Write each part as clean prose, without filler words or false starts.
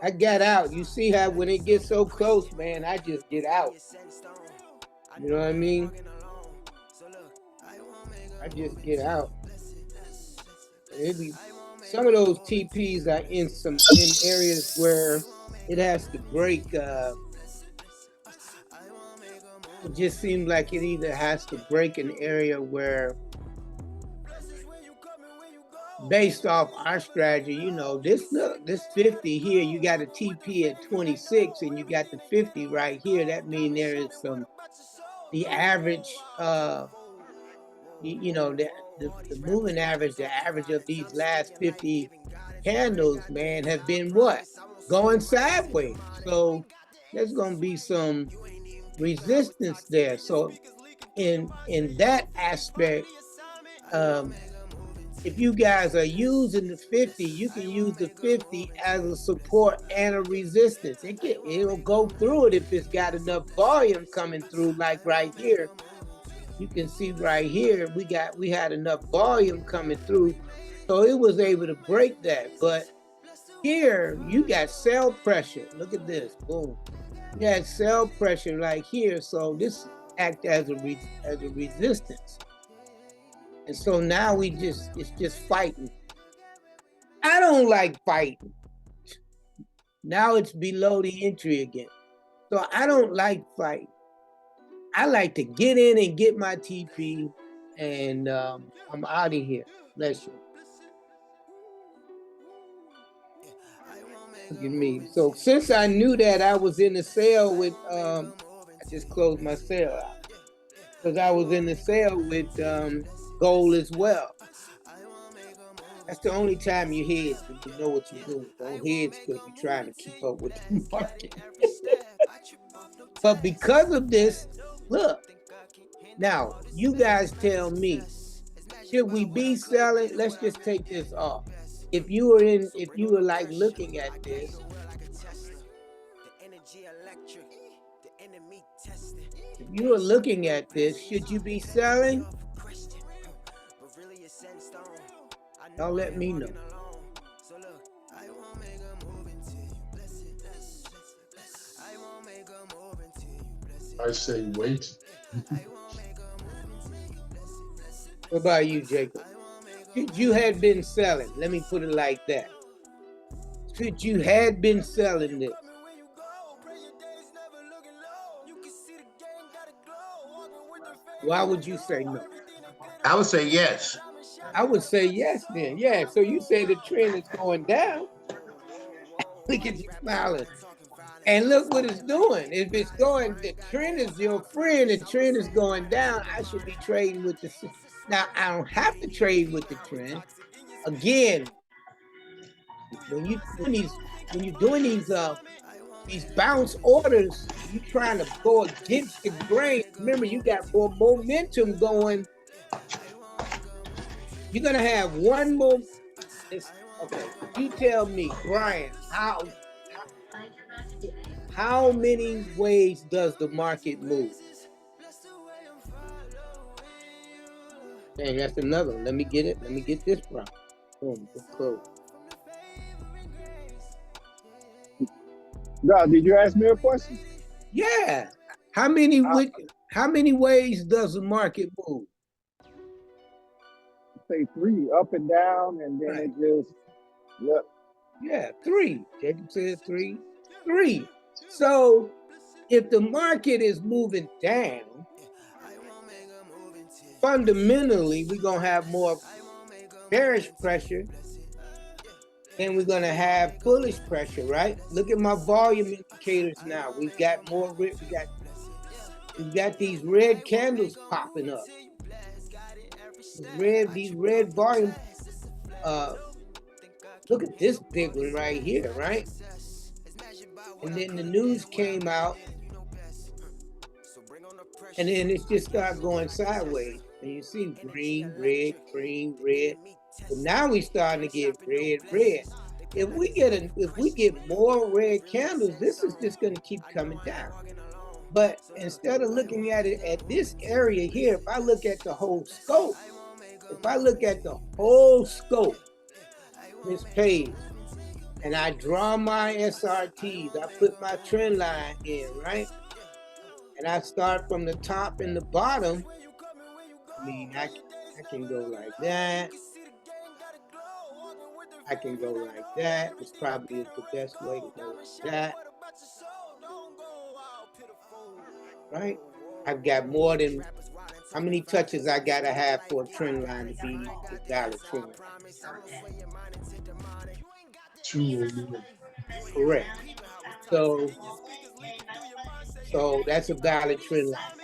I got out. You see how when it gets so close, man, I just get out. You know what I mean? I just get out. It be some of those TPs are in areas where it has to break. It just seems like it either has to break an area where, based off our strategy, you know, this 50 here, you got a TP at 26 and you got the 50 right here. That means there is the average, you know, the moving average, the average of these last 50 candles, man, have been what? Going sideways. So there's going to be some resistance there. So in that aspect, if you guys are using the 50, you can use the 50 as a support and a resistance. It'll go through it if it's got enough volume coming through, like right here. You can see right here, we had enough volume coming through, so it was able to break that. But here, you got sell pressure. Look at this, boom. You got sell pressure right here, so this act as a resistance. And so now it's just fighting. I don't like fighting. Now it's below the entry again. So I don't like fighting. I like to get in and get my TP, and I'm out of here. Bless you. Look at me. So since I knew that I was in the sale with, I just closed my sale out because I was in the sale with gold as well. That's the only time you hedge, when you know what you're doing. Don't hedge because you're trying to keep up with the market. But because of this, look, now you guys tell me, should we be selling? Let's just take this off. If you were like looking at this, if you were looking at this, should you be selling? Y'all let me know. I say wait. What about you, Jacob? Should you had been selling? Let me put it like that. Should you had been selling this? Why would you say no? I would say yes. I would say yes then. Yeah, so you say the trend is going down. Look at you smiling. And look what it's doing. If it's going, the trend is your friend, the trend is going down, I should be trading with the. Now, I don't have to trade with the trend. Again, when you're doing these bounce orders, you're trying to go against the grain. Remember, you got more momentum going. You're gonna have one more. Okay, you tell me, Brian, how many ways does the market move? Dang, that's another one. Let me get it. Let me get this from. Boom, it's close. God, did you ask me a question? Yeah. How many ways does the market move? Say 3, up and down, and then Right. it just, yep. Yeah, 3. Jacob said 3. 3. So if the market is moving down, fundamentally, we're going to have more bearish pressure and we're going to have bullish pressure, right? Look at my volume indicators now. We've got more, we've got these red candles popping up. These red volume, look at this big one right here, right? And then the news came out and then it just started going sideways. And you see green, red, green, red. But now we're starting to get red, red. If we get more red candles, this is just going to keep coming down. But instead of looking at it at this area here, if I look at the whole scope, this page, and I draw my SRTs. I put my trend line in, right? And I start from the top and the bottom. I mean, I can go like that. I can go like that. This probably is the best way to go like that. Right? I've got more than, how many touches I gotta have for a trend line to be a valid trend line? 2 or more. Correct. So that's a valid trend line.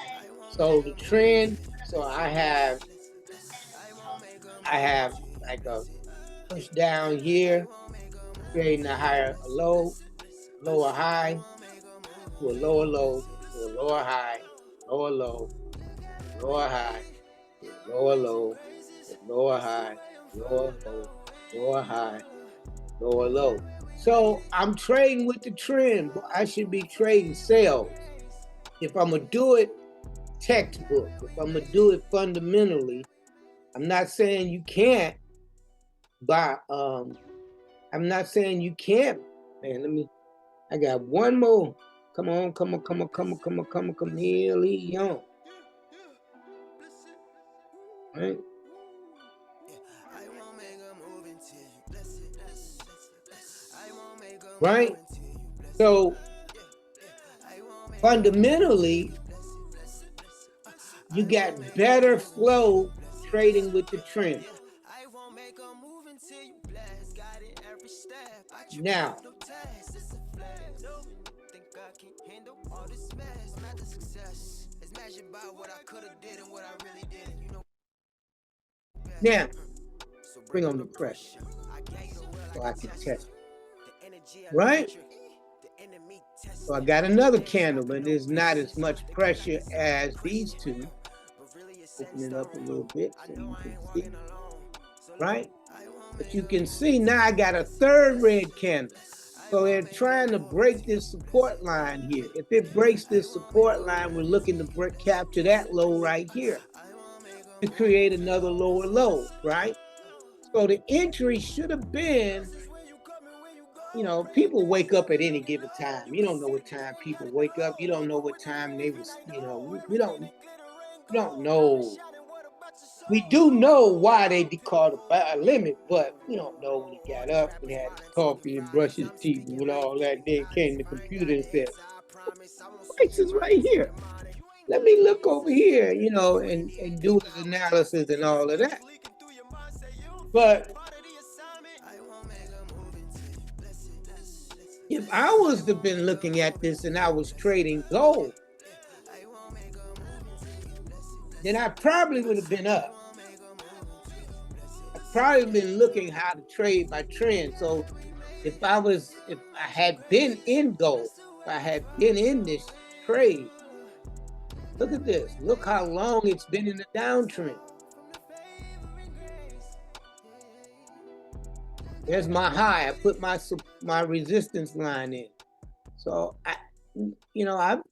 So the trend, so I have like a push down here, creating a low, lower high, to a lower low, to a lower high, lower low, lower high, lower low, lower high, lower low, lower high, lower low. So I'm trading with the trend, but I should be trading sales. If I'm gonna do it textbook, if I'm gonna do it fundamentally, I'm not saying you can't, but I'm not saying you can't. Man, I got one more. Come on here, Leon. Right? Right? So fundamentally, you got better flow trading with the trend. Now, bring on the pressure so I can test it. Right? So I got another candle, but there's not as much pressure as these two. Open it up a little bit so you can see. Right? But you can see now I got a third red candle. So they're trying to break this support line here. If it breaks this support line, we're looking to capture that low right here to create another lower low, right? So the entry should have been, you know, people wake up at any given time. You don't know what time people wake up. You don't know what time they was, you know, we don't know. We do know why they called a limit, but we don't know when he got up and had his coffee and brushed his teeth and all that. Then came the computer and said, price is right here. Let me look over here, you know, and do his analysis and all of that. But if I was to been looking at this and I was trading gold, then I probably would have been up. I've probably been looking how to trade by trend. So if I had been in gold, if I had been in this trade, look at this. Look how long it's been in the downtrend. There's my high. I put my resistance line in. So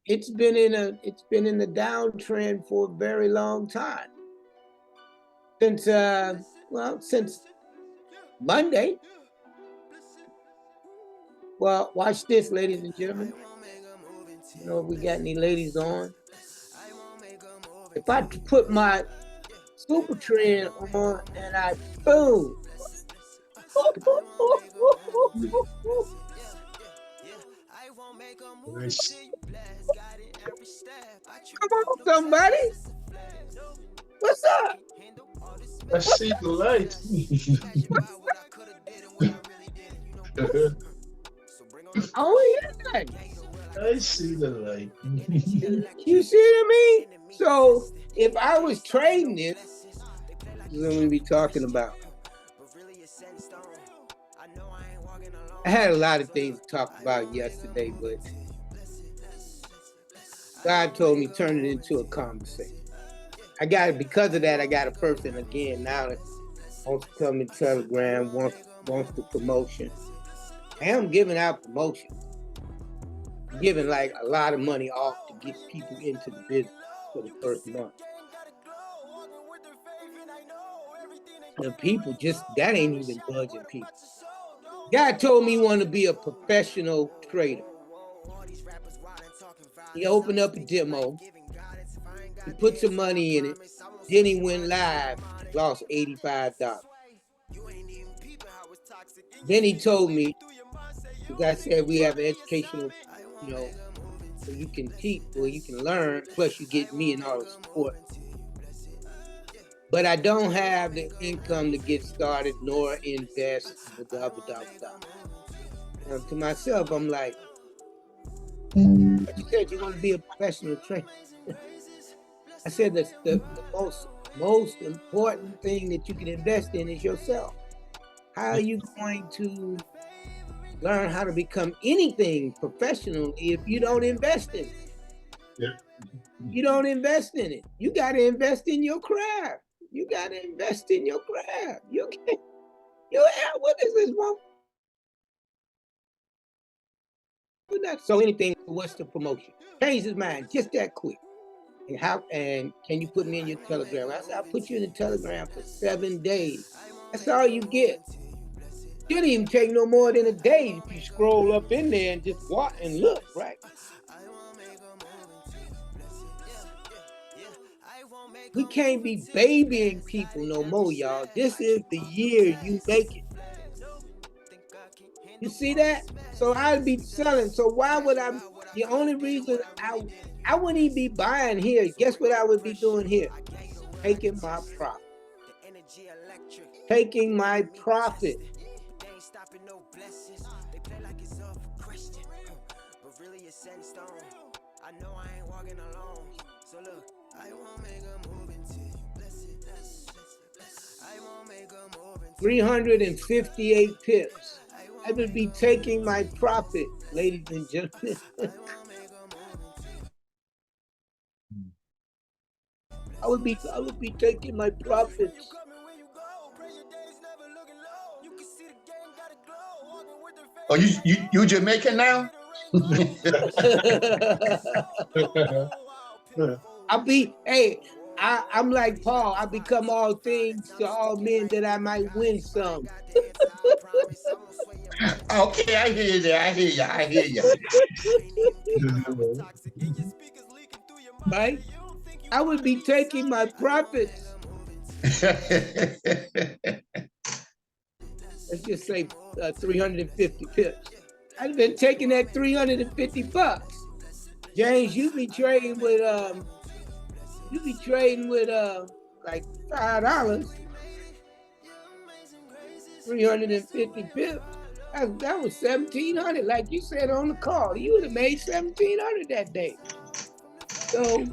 it's been in the downtrend for a very long time. Since Monday. Well, watch this, ladies and gentlemen. You know, if we got any ladies on. If I put my super trend on and I boom. Nice. Come on, somebody. What's up? I see the light. Oh, yeah. I see the light. You see what I mean? So if I was trading this is what we be talking about. I had a lot of things to talk about yesterday, but God told me turn it into a conversation. Because of that, I got a person again now that wants to come in Telegram, wants the promotion. I am giving out promotions. I'm giving like a lot of money off to get people into the business for the first month. And people that ain't even budging people. Guy told me he wanted to be a professional trader. He opened up a demo. He put some money in it. Then he went live, lost $85. Then he told me, as I said, we have an educational, where you can teach, where you can learn, plus you get me and all the support. But I don't have the income to get started nor invest. To myself, I'm like, but you said you want to be a professional trainer. I said that the most important thing that you can invest in is yourself. How are you going to learn how to become anything professionally if you don't invest in it? Yeah. You don't invest in it. You got to invest in your craft. You got to invest in your craft. You can't. What is this, bro? So anything, what's the promotion? Change his mind just that quick. And can you put me in your Telegram? I said, I'll put you in the Telegram for 7 days. That's all you get. Shouldn't even take no more than a day if you scroll up in there and just walk and look, right? We can't be babying people no more, y'all. This is the year you make it. You see that? So I'd be selling. So why would I? The only reason I wouldn't even be buying here. Guess what I would be doing here? Taking my profit. Taking my profit. $358 pips. I would be taking my profit, ladies and gentlemen. I would be taking my profits. Oh, you Jamaican now? I'm like Paul. I become all things to all men that I might win some. Okay, I hear you there. I hear you. Right? I would be taking my profits. Let's just say 350 pips. I've been taking that $350. James, you be trading with like $5. 350 pips. That was 1,700, like you said on the call. You would have made 1,700 that day. So,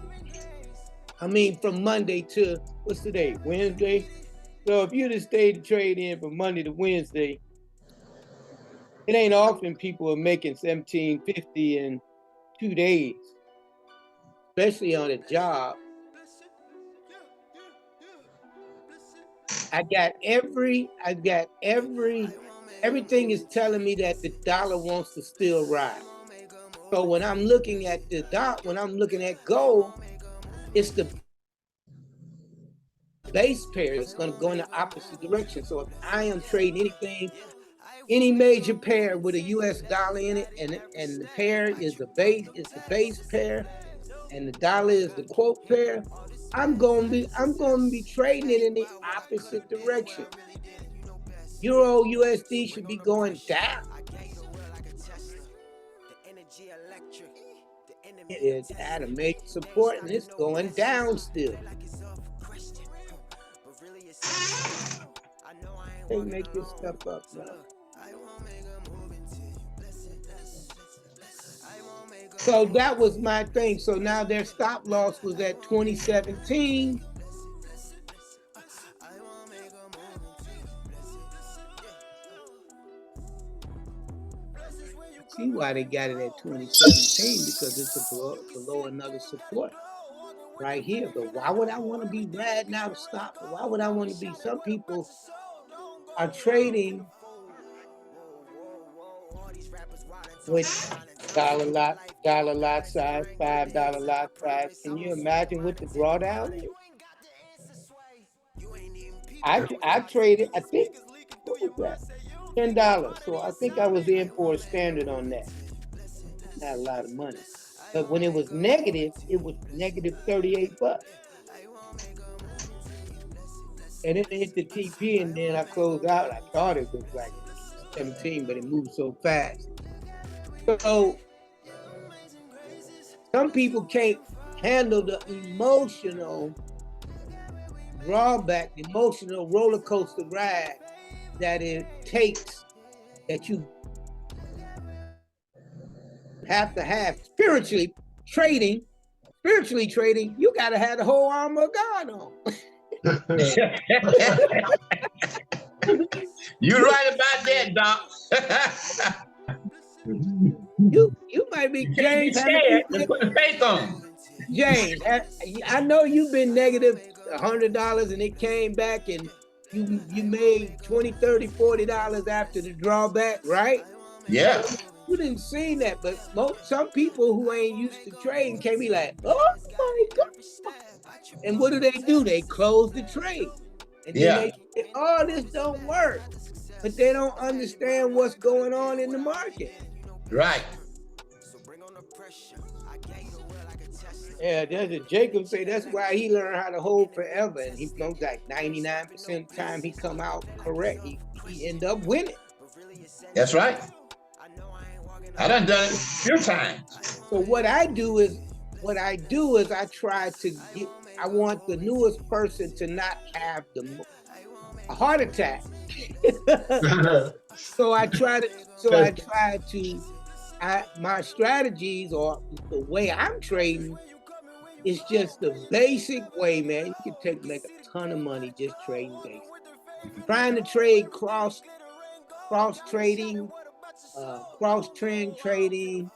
I mean, from Monday to what's today? Wednesday. So if you'd have stayed to trade in from Monday to Wednesday, it ain't often people are making 1,750 in 2 days, especially on a job. Everything is telling me that the dollar wants to still rise. So when I'm looking at gold, it's the base pair that's going to go in the opposite direction. So if I am trading any major pair with a US dollar in it, and the pair is the base pair, and the dollar is the quote pair, I'm going to be trading it in the opposite direction. Euro USD should be going down. It is at a major support and it's going down still. They make this stuff up now. So that was my thing. So now their stop loss was at 2017. See why they got it at 2017, because it's below another support right here. But why would I want to be riding out of stop? Why would I want to be? Some people are trading with dollar lot size, $5 lot size. Can you imagine what the drawdown is? I traded, I think, what was that? $10. So I think I was in for a standard on that. Not a lot of money. But when it was negative 38 bucks. And it hit the TP and then I closed out. I thought it was like 17, but it moved so fast. So some people can't handle the emotional drawback, the emotional roller coaster ride that it takes, that you have to have spiritually trading. You got to have the whole armor of God on. You're right about that, Doc. You might be James. Putting faith on. James, I know you've been negative $100 and it came back and you made $20, $30, $40 after the drawback, right? Yeah. You didn't see that, but some people who ain't used to trading can be like, oh my God. And what do? They close the trade. And then they say, oh, this don't work. But they don't understand what's going on in the market. Right. Yeah, Jacob say that's why he learned how to hold forever. And he knows like 99% of the time he come out correct. He end up winning. That's right. I done it a few times. So what I do is I try to get, I want the newest person to not have a heart attack. My strategies or the way I'm trading is just the basic way, man. You can make a ton of money just trading basic. Trying to trade cross trading, cross trend trading,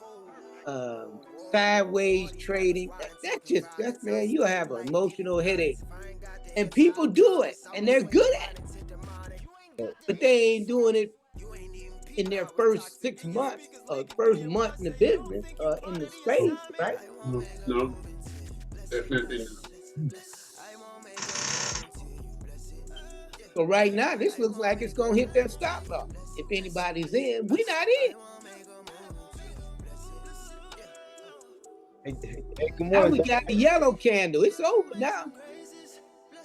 sideways trading. That's man, you have an emotional headache. And people do it and they're good at it. But they ain't doing it in their first 6 months or first month in the business in the space, right? No. Definitely not. So right now, this looks like it's gonna hit that stop loss. If anybody's in, we're not in. Hey, good Now morning. we got a yellow candle. It's over now.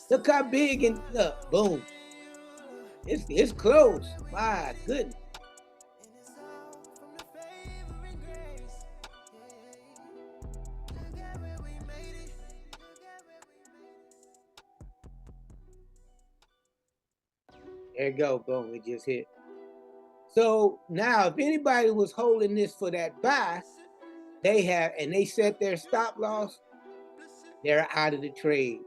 Look how big and look, boom. It's close. My goodness. There you go, boom, it just hit. So now if anybody was holding this for that buy, they set their stop loss, they're out of the trade.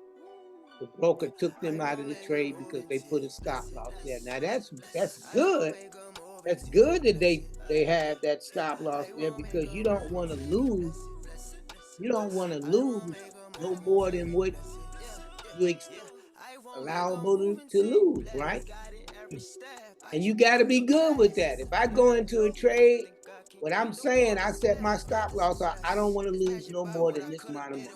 The broker took them out of the trade because they put a stop loss there. Now that's good. That's good that they have that stop loss there because you don't want to lose. You don't want to lose no more than what you allowable to lose, right? And you got to be good with that. If I go into a trade, what I'm saying, I set my stop loss. I don't want to lose no more than this amount of money.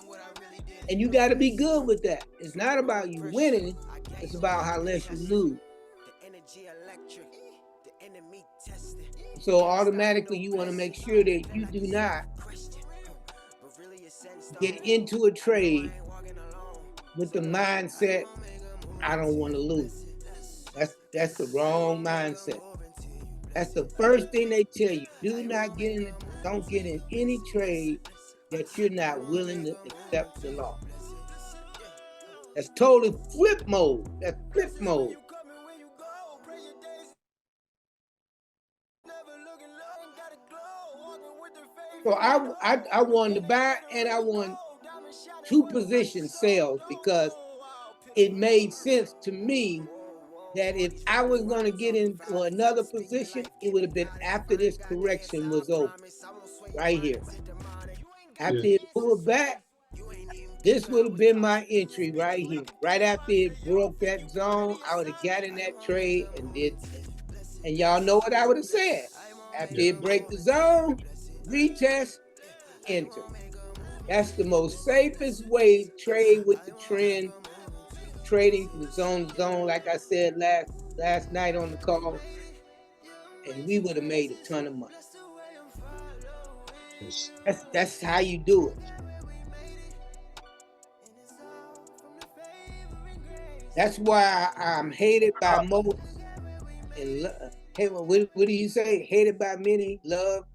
And you got to be good with that. It's not about you winning. It's about how less you lose. So automatically you want to make sure that you do not get into a trade with the mindset, I don't want to lose. That's the wrong mindset. That's the first thing they tell you. Don't get in any trade that you're not willing to accept the loss. That's totally flip mode. That's flip mode. So I won the buy and I won 2 position sales because it made sense to me that if I was going to get into another position, it would have been after this correction was over, right here. After it pulled back, this would have been my entry right here. Right after it broke that zone, I would have got in that trade and did. And y'all know what I would have said. After it break the zone, retest, enter. That's the most safest way to trade with the trend. Trading from zone to zone, like I said last night on the call. and we would have made a ton of money. That's how you do it. That's why I'm hated by most. And hey, what do you say? Hated by many, loved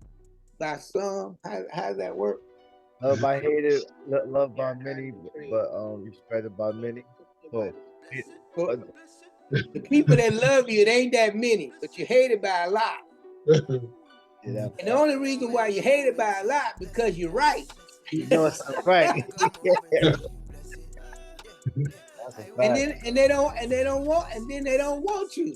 by some. How's that work? Love by hated, loved by many, but respected by many. But the people that love you, it ain't that many, but you're hated by a lot. yeah, And the only reason why you're hated by a lot because you're right. you know it's right. And they don't want you.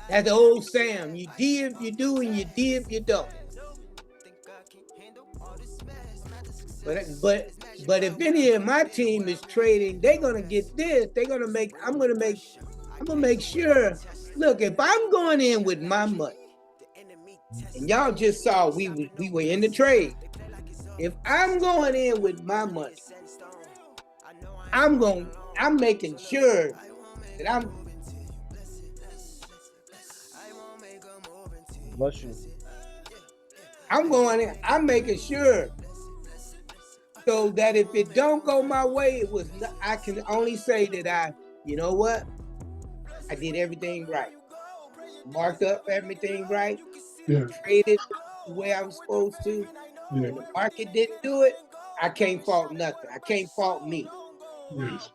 That's the old Sam. You D if you do, and you D if you don't. But if any of my team is trading, they're gonna get this. I'm gonna make sure. Look, if I'm going in with my money, and y'all just saw we were in the trade. If I'm going in with my money, I'm making sure that I'm making sure so that if it don't go my way, I can only say that you know what? I did everything right. Marked up everything right. Yeah. Traded the way I was supposed to. Yeah. And the market didn't do it. I can't fault nothing. I can't fault me. Yes,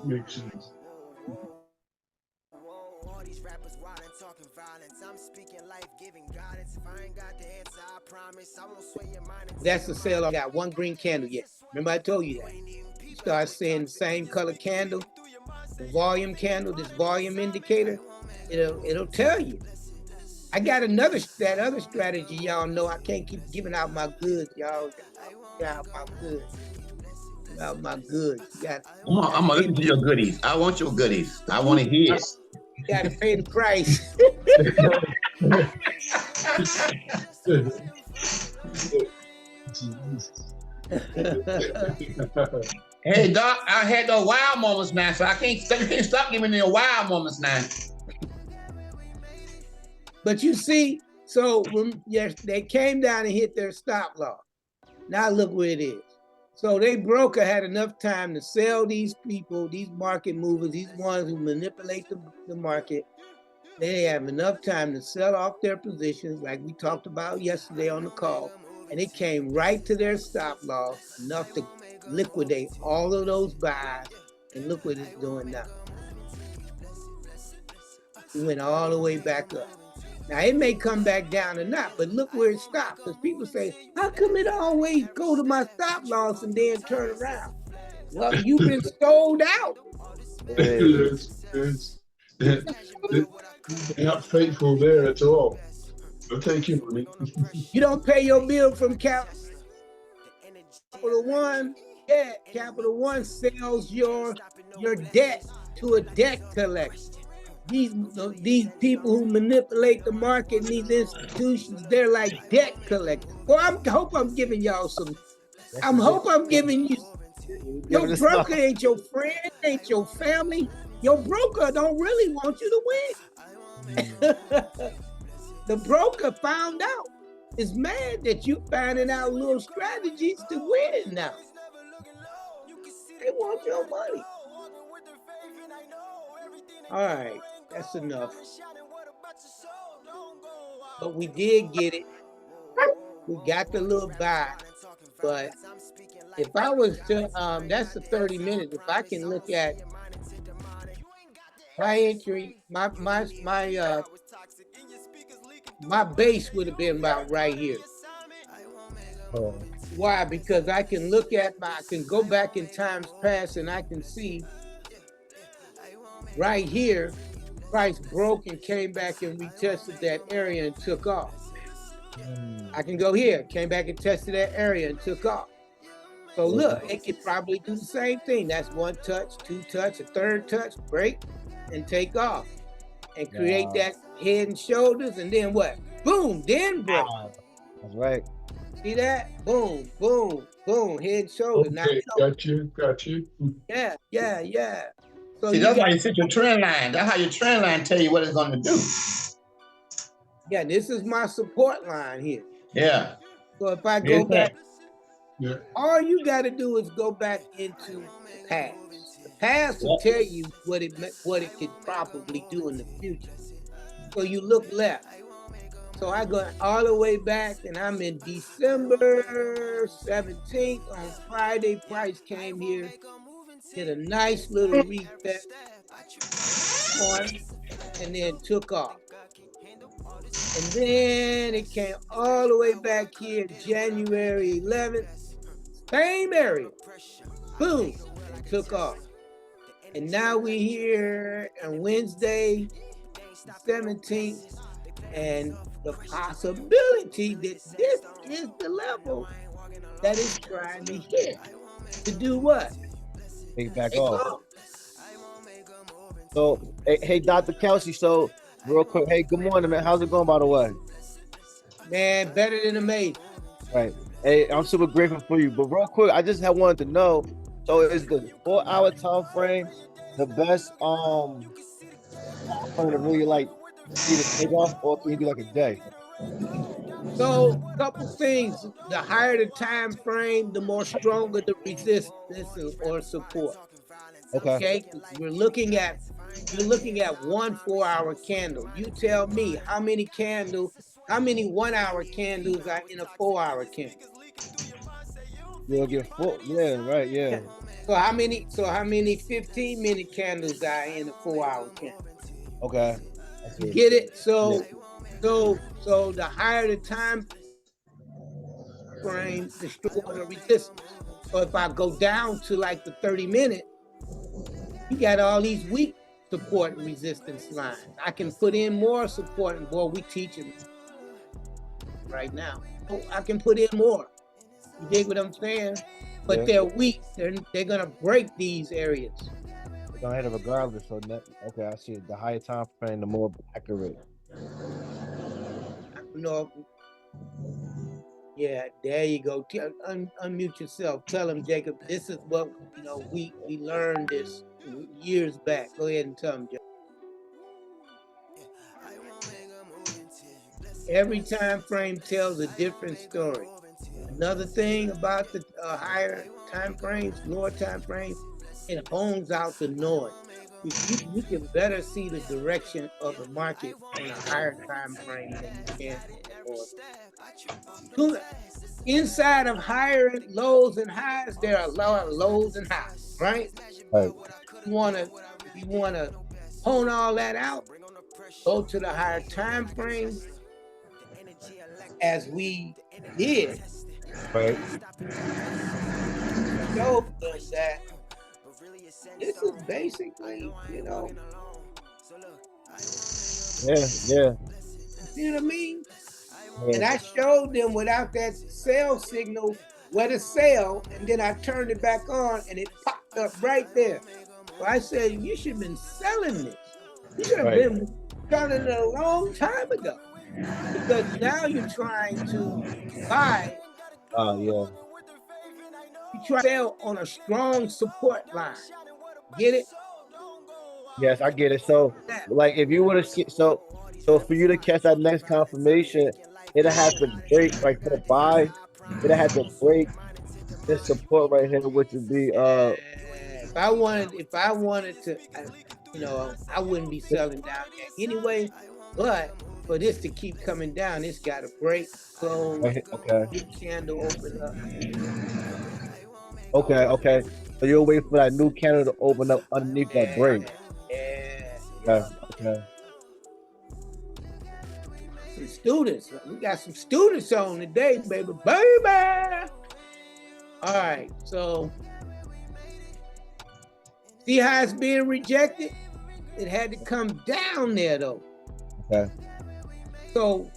makes sense. That's the sale. I got one green candle yet. Remember I told you that. You start seeing the same color candle, the volume candle, this volume indicator, it'll tell you. I got that other strategy, y'all know. I can't keep giving out my goods, y'all. Give out my goods. Give out my goods. I'm gonna look at your goodies. I want your goodies. I want to hear it. You gotta pay the price. Hey, Doc, I had those wild moments now, so you can't stop giving me the wild moments now. But you see, so they came down and hit their stop loss. Now look where it is. So they broker had enough time to sell these people, these market movers, these ones who manipulate the market. They have enough time to sell off their positions like we talked about yesterday on the call. And it came right to their stop loss, enough to liquidate all of those buys. And look what it's doing now. It went all the way back up. Now, it may come back down or not, but look where it stopped. Because people say, how come it always go to my stop loss and then turn around? Well, you've been sold out. Yes. They're not faithful there at all. They'll take your money. You don't pay your bill from Capital One. Yeah, Capital One sells your debt to a debt collector. These people who manipulate the market and these institutions, they're like debt collectors. Well, I hope I'm giving y'all some. I hope I'm giving you. Your broker ain't your friend, ain't your family. Your broker don't really want you to win. The broker found out, is mad that you finding out little strategies to win now. They want your money. All right, that's enough. But we did get it. We got the little buy. But if I was to, that's the 30 minutes. If I can look at my entry, my base would have been about right here. Why? Because I can look at I can go back in times past and I can see right here, price broke and came back and retested that area and took off. I can go here, came back and tested that area and took off. So look, it could probably do the same thing. That's one touch, two touch, a third touch, break and take off and create that head and shoulders, and then what? Boom, then break. That's right. See that? Boom, boom, boom, head and shoulder. Okay, now, got you. Yeah. So See, you that's how got, you set your trend line. That's how your trend line tell you what it's going to do. yeah, this is my support line here. Yeah. So if I go back, all you got to do is go back into the past. The past will tell you what it could probably do in the future. So you look left. So I go all the way back, and I'm in December 17th on Friday. Price came here, did a nice little reset point, and then took off. And then it came all the way back here, January 11th, same area, boom, and took off. And now we're here on Wednesday, the 17th, and the possibility that this is the level that is trying to hit. To do what? Take back off. So, hey, Dr. Kelsey, so real quick, hey, good morning, man. How's it going, by the way? Man, better than amazing. Right. Hey, I'm super grateful for you. But real quick, I just wanted to know, so is the 4-hour time frame the best time frame to really like see the take off, or can you do like a day? So, a couple things. The higher the time frame, the more stronger the resistance or support. Okay. You're looking at 1 4-hour candle. You tell me how many 1-hour candles are in a 4-hour candle. You'll get full. Yeah, right. Yeah. So how many 15-minute candles are in a 4-hour candle? Okay. You get it? So the higher the time frame, the stronger the resistance. So if I go down to like the 30-minute, you got all these weak support and resistance lines. I can put in more support, and boy, we teaching right now. So I can put in more. You dig what I'm saying? But they're weak. They're gonna break these areas. They're gonna hit it regardless. So okay, I see it. The higher time frame, the more accurate. Yeah, there you go. Unmute yourself. Tell them, Jacob, this is what we learned this years back. Go ahead and tell them, Jacob. Every time frame tells a different story. Another thing about the higher time frames, lower time frames, it hones out the noise. You can better see the direction of the market on a higher time frame than you can. Inside of higher lows and highs, there are a lot of lows and highs, right? Right. If you wanna hone all that out, go to the higher time frame, as we did. Right. Show them that this is basically, Yeah. You see what I mean? Yeah. And I showed them without that sell signal where to sell, and then I turned it back on, and it popped up right there. So I said, you should have been selling this. You should have been selling it a long time ago. Because now you're trying to buy. Yeah. You try to sell on a strong support line. Get it? Yes, I get it. So, like, if you would have, so for you to catch that next confirmation, it'll have to break, like, for the buy, it'll have to break this support right here, which would be if I wanted to, I wouldn't be selling down there anyway. But for this to keep coming down, it's got to break, close, candle open up. Okay. So you'll wait for that new candle to open up underneath that break. Yeah. Okay. Some students. We got some students on today, baby. All right. So see how it's being rejected? It had to come down there though. Okay. So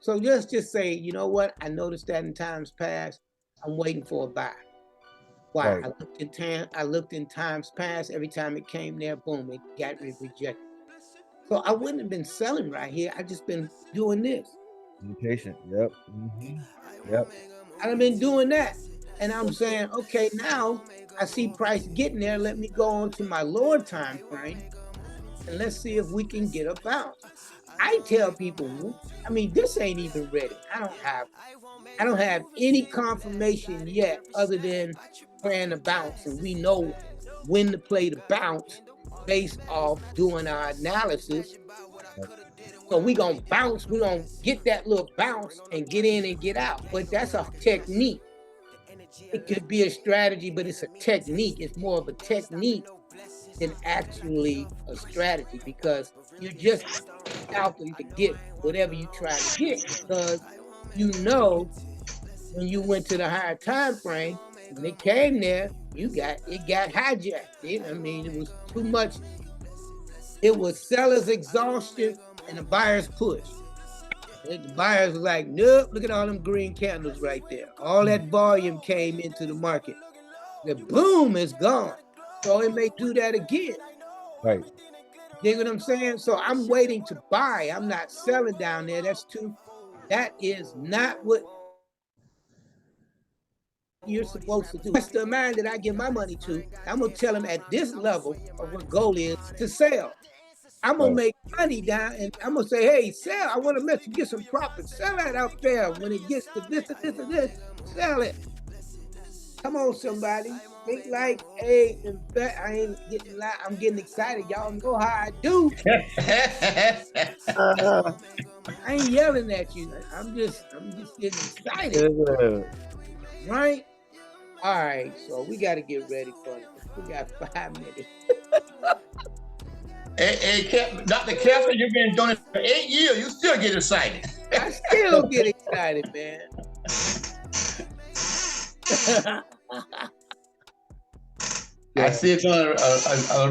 let's just say, you know what? I noticed that in times past. I'm waiting for a buy. Why? Right. I looked in times past. Every time it came there, boom, it got rejected. So I wouldn't have been selling right here. I just been doing this. Be patient. Yep. Mm-hmm. Yep. I've been doing that. And I'm saying, okay, now I see price getting there. Let me go on to my lower time frame and let's see if we can get a bounce. I tell people, I mean, this ain't even ready. I don't have any confirmation yet other than playing the bounce, and we know when to play the bounce based off doing our analysis. So we gonna bounce, we gonna get that little bounce and get in and get out. But that's a technique. It could be a strategy, but it's a technique. It's more of a technique than actually a strategy, because you're just scalping to get whatever you're trying to get, because you know when you went to the higher time frame, when it came there, it got hijacked. I mean, it was too much. It was seller's exhaustion and the buyer's push. And the buyers were like, nope, look at all them green candles right there. All that volume came into the market. The boom is gone. So it may do that again. Right. You know what I'm saying? So I'm waiting to buy. I'm not selling down there. That is not what you're supposed to do. That's the amount that I give my money to. I'm gonna tell them at this level of what goal is to sell. I'm gonna make money down, and I'm gonna say, hey, sell. I want to let you get some profit. Sell that out there. When it gets to this and this and this, sell it. Come on, somebody. Think like, hey, in fact, I ain't getting loud. I'm getting excited. Y'all know how I do. I ain't yelling at you. I'm just getting excited. Right? All right, so we got to get ready for it. We got 5 minutes. Hey, Dr. Kessler, you've been doing it for 8 years. You still get excited. I still get excited, man. I see it's on a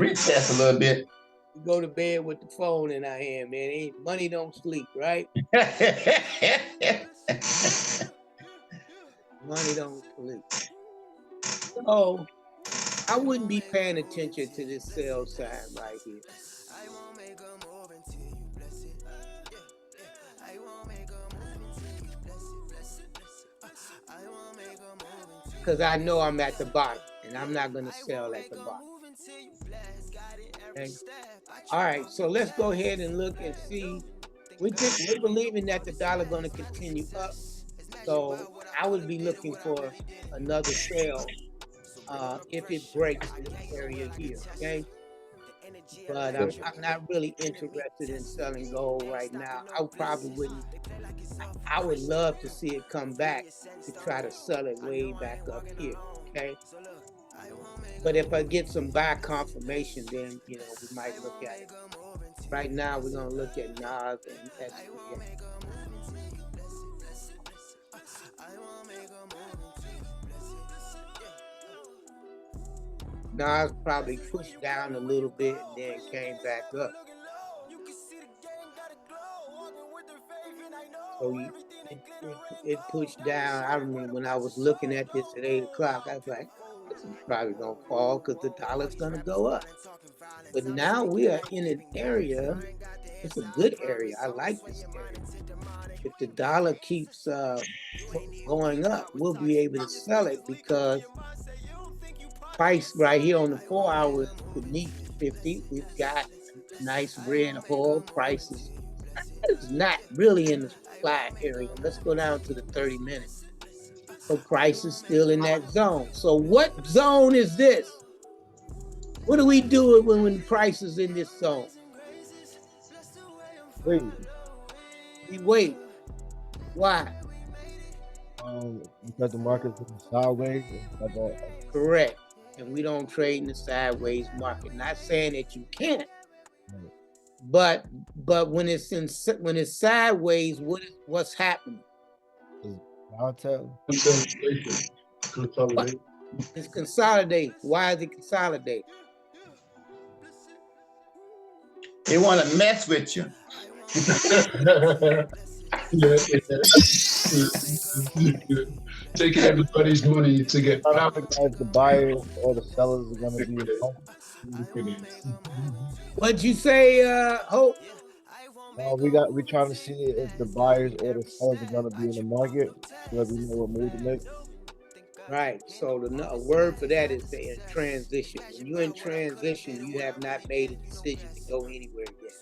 retest a little bit. We go to bed with the phone in our hand, man. Money don't sleep, right? Money don't sleep. So I wouldn't be paying attention to this sell sign right here. Because I know I'm at the bottom, and I'm not going to sell at the bottom. Okay? All right, so let's go ahead and look and see. We're believing that the dollar going to continue up. So I would be looking for another sell if it breaks this area here, okay? But I'm not really interested in selling gold right now. I probably wouldn't. I would love to see it come back to try to sell it way back up here, okay? But if I get some buy confirmation, then, we might look at it. Right now, we're going to look at NAS and SPX. NAS probably pushed down a little bit and then came back up. So it pushed down. I remember when I was looking at this at 8 o'clock, I was like, this is probably going to fall because the dollar's going to go up. But now we are in an area, it's a good area. I like this area. If the dollar keeps going up, we'll be able to sell it because price right here on the 4 hours beneath 50. We've got nice red whole prices. It's not really in the supply area. Let's go down to the 30 minutes. So price is still in that zone. So what zone is this? What do we do when price is in this zone? Wait. We wait. Why? Because the market's looking sideways. Correct. And we don't trade in the sideways market. Not saying that you can't. But when it's sideways, what's happening? Consolidate. It's consolidate. Why is it consolidate? They want to mess with you. Taking everybody's money to get power. The buyers or the sellers are going to be. What'd you say, Hope? We're trying to see if the buyers or the sellers are going to be in the market, so that we know what move to make. Right. So a word for that is in transition. When you're in transition, you have not made a decision to go anywhere yet.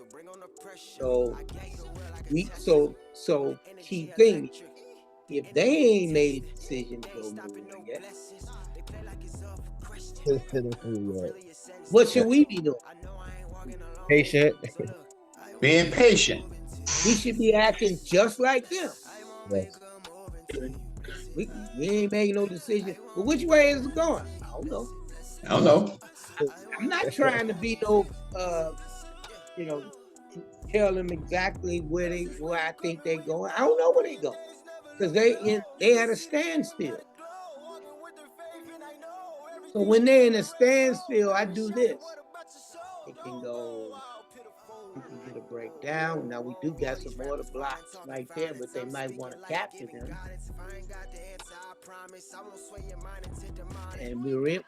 So so key thing, if they ain't made a decision to go nowhere yet, what should we be doing? Patient. Being patient. We should be acting just like them. Yes. We ain't making no decision. But which way is it going? I don't know. I don't know. I'm not trying to be no you know, tell them exactly where I think they're going. I don't know where they going. Because they at a standstill. So when they're in a standstill, I do this. It can go, you can get a breakdown. Now we do got some order blocks right there, but they might want to capture them. And we're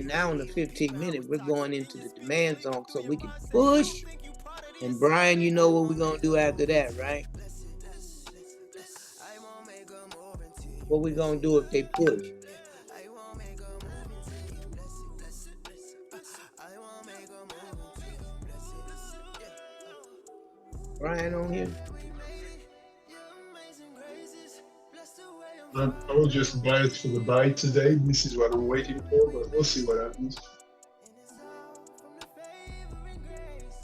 now in the 15-minute. We're going into the demand zone, so we can push. And Brian, you know what we're gonna do after that, right? What we gonna do if they push? Brian on here? I will just buy it for the buy today. This is what I'm waiting for, but we'll see what happens.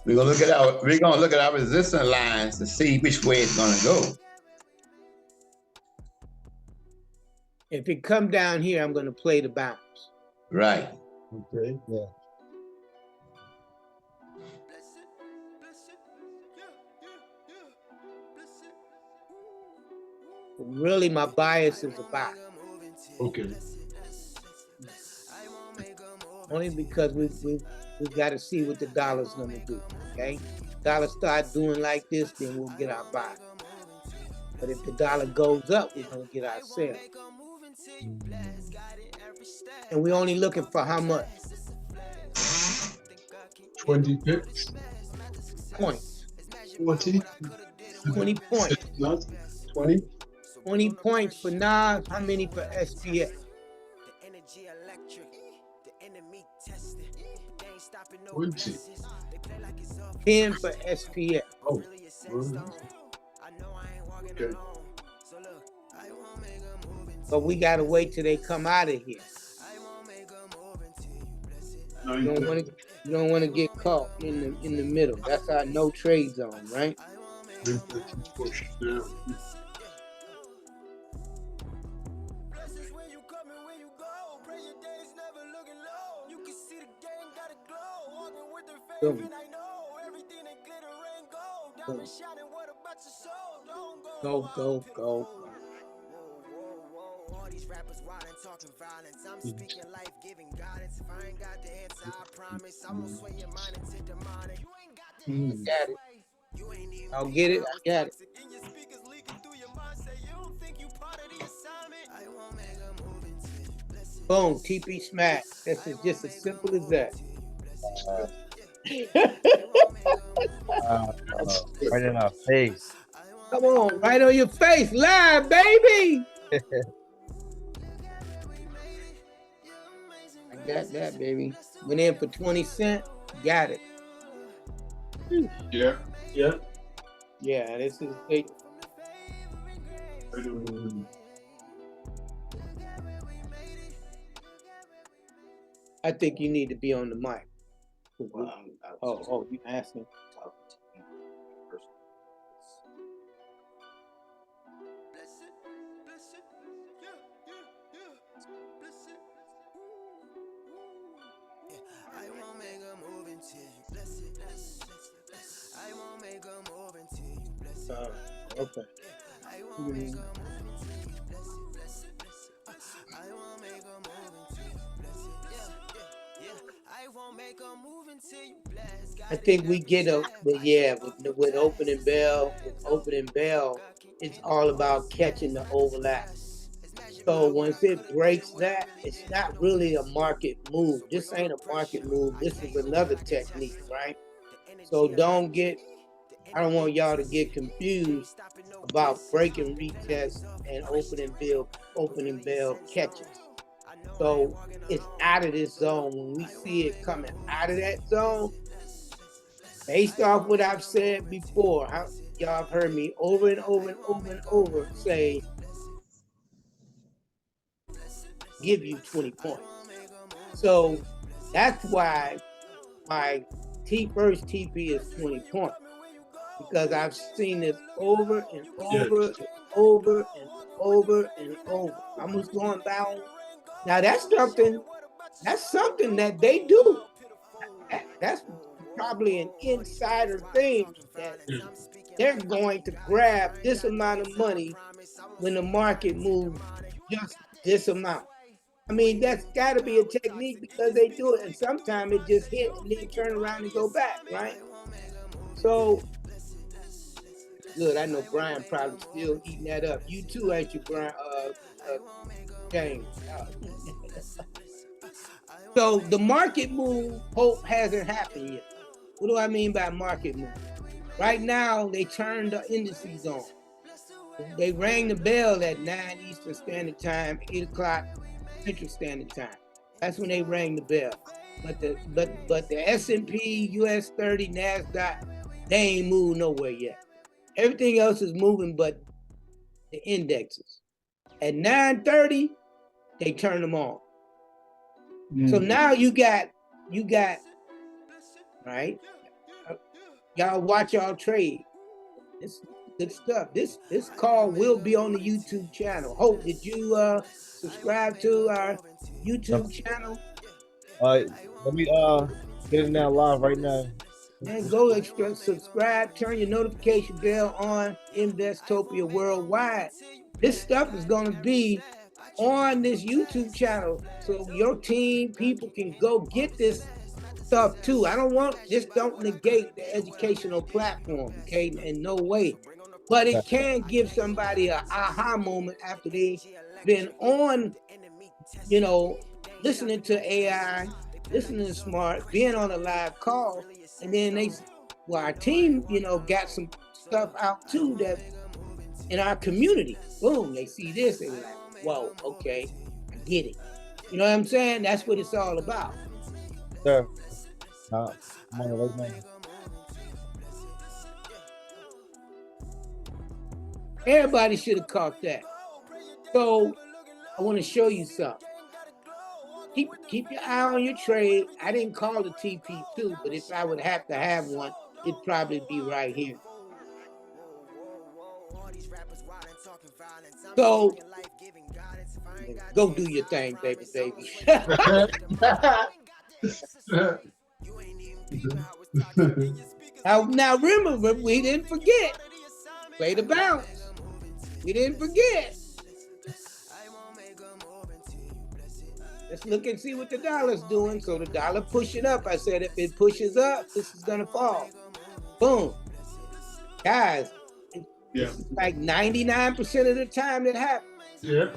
We're gonna look at our resistance lines to see which way it's gonna go. If it come down here, I'm gonna play the bounce. Right. Okay. Yeah. Really, my bias is a buy. Okay. Only because we got to see what the dollar's gonna do. Okay, dollar start doing like this, then we'll get our buy. But if the dollar goes up, we're gonna get our sell. And we're only looking for how much? 20 pips. Points. 40. 20 points. Not 20. 20 points for Nas. How many for SPX? 20. 10 for SPX. Oh. Okay. But we gotta wait till they come out of here. You don't want to get caught in the middle. That's our no trade zone, right? Push down. Boom. Boom. Go. Got it. I'll get it. I got it. Boom. TP smack. This is just as simple as that. Right in our face. Come on, right on your face, live, baby. I got that, baby. Went in for 20 cents. Got it. Yeah. Yeah. Yeah, this is big. I think you need to be on the mic. Oh, you asking? Okay. I think we get with opening bell. With opening bell, it's all about catching the overlap. So once it breaks that, it's not really a market move. This ain't a market move. This is another technique, right? So I don't want y'all to get confused about breaking retests and opening bell catches. So it's out of this zone. When we see it coming out of that zone, based off what I've said before, y'all have heard me over and over and over and over say, give you 20 points. So that's why my first TP is 20 points. Because I've seen this over and over and over and over and over. I'm just going down. Now that's something that they do. That's probably an insider thing that they're going to grab this amount of money when the market moves just this amount. I mean, that's got to be a technique because they do it, and sometimes it just hit and then turn around and go back, right? So, good. I know Brian probably still eating that up. You too, ain't you, Brian? James. So the market move, hope hasn't happened yet. What do I mean by market move? Right now, they turned the indices on. They rang the bell at 9 Eastern Standard Time, 8 o'clock Central Standard Time. That's when they rang the bell. But the S&P, US 30, NASDAQ, they ain't moved nowhere yet. Everything else is moving but the indexes. At 9:30, they turn them on. So now you got, right? Y'all watch y'all trade. It's good stuff. This call will be on the YouTube channel. Hope, did you subscribe to our YouTube channel? Let me get it now live right now. And go subscribe, turn your notification bell on. Investopia Worldwide. This stuff is going to be on this YouTube channel, so your team, people can go get this stuff too. I don't negate the educational platform, okay, in no way. But it can give somebody an aha moment after they've been on, listening to AI, listening to Smart, being on a live call, and then our team, got some stuff out too that in our community. Boom, they see this, they're like, whoa, okay, I get it. You know what I'm saying? That's what it's all about. Sure. Everybody should have caught that. So I want to show you something. Keep your eye on your trade. I didn't call the TP2, but if I would have to have one, it'd probably be right here. So go do your thing, baby. Now remember, we didn't forget. Play the bounce. We didn't forget. Let's look and see what the dollar's doing. So the dollar pushing up. I said if it pushes up, this is gonna fall. Boom. Guys, it's like 99% of the time that happens. Yeah.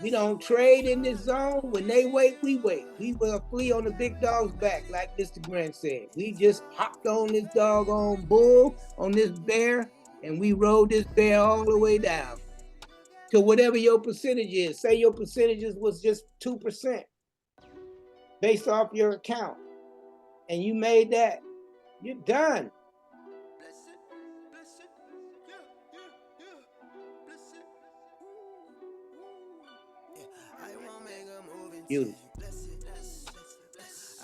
We don't trade in this zone. When they wait, we wait. We will flee on the big dog's back, like Mr. Grant said. We just hopped on this doggone bull, on this bear, and we rode this bear all the way down to whatever your percentage is. Say your percentages was just 2% based off your account, and you made that, you're done. Beautiful.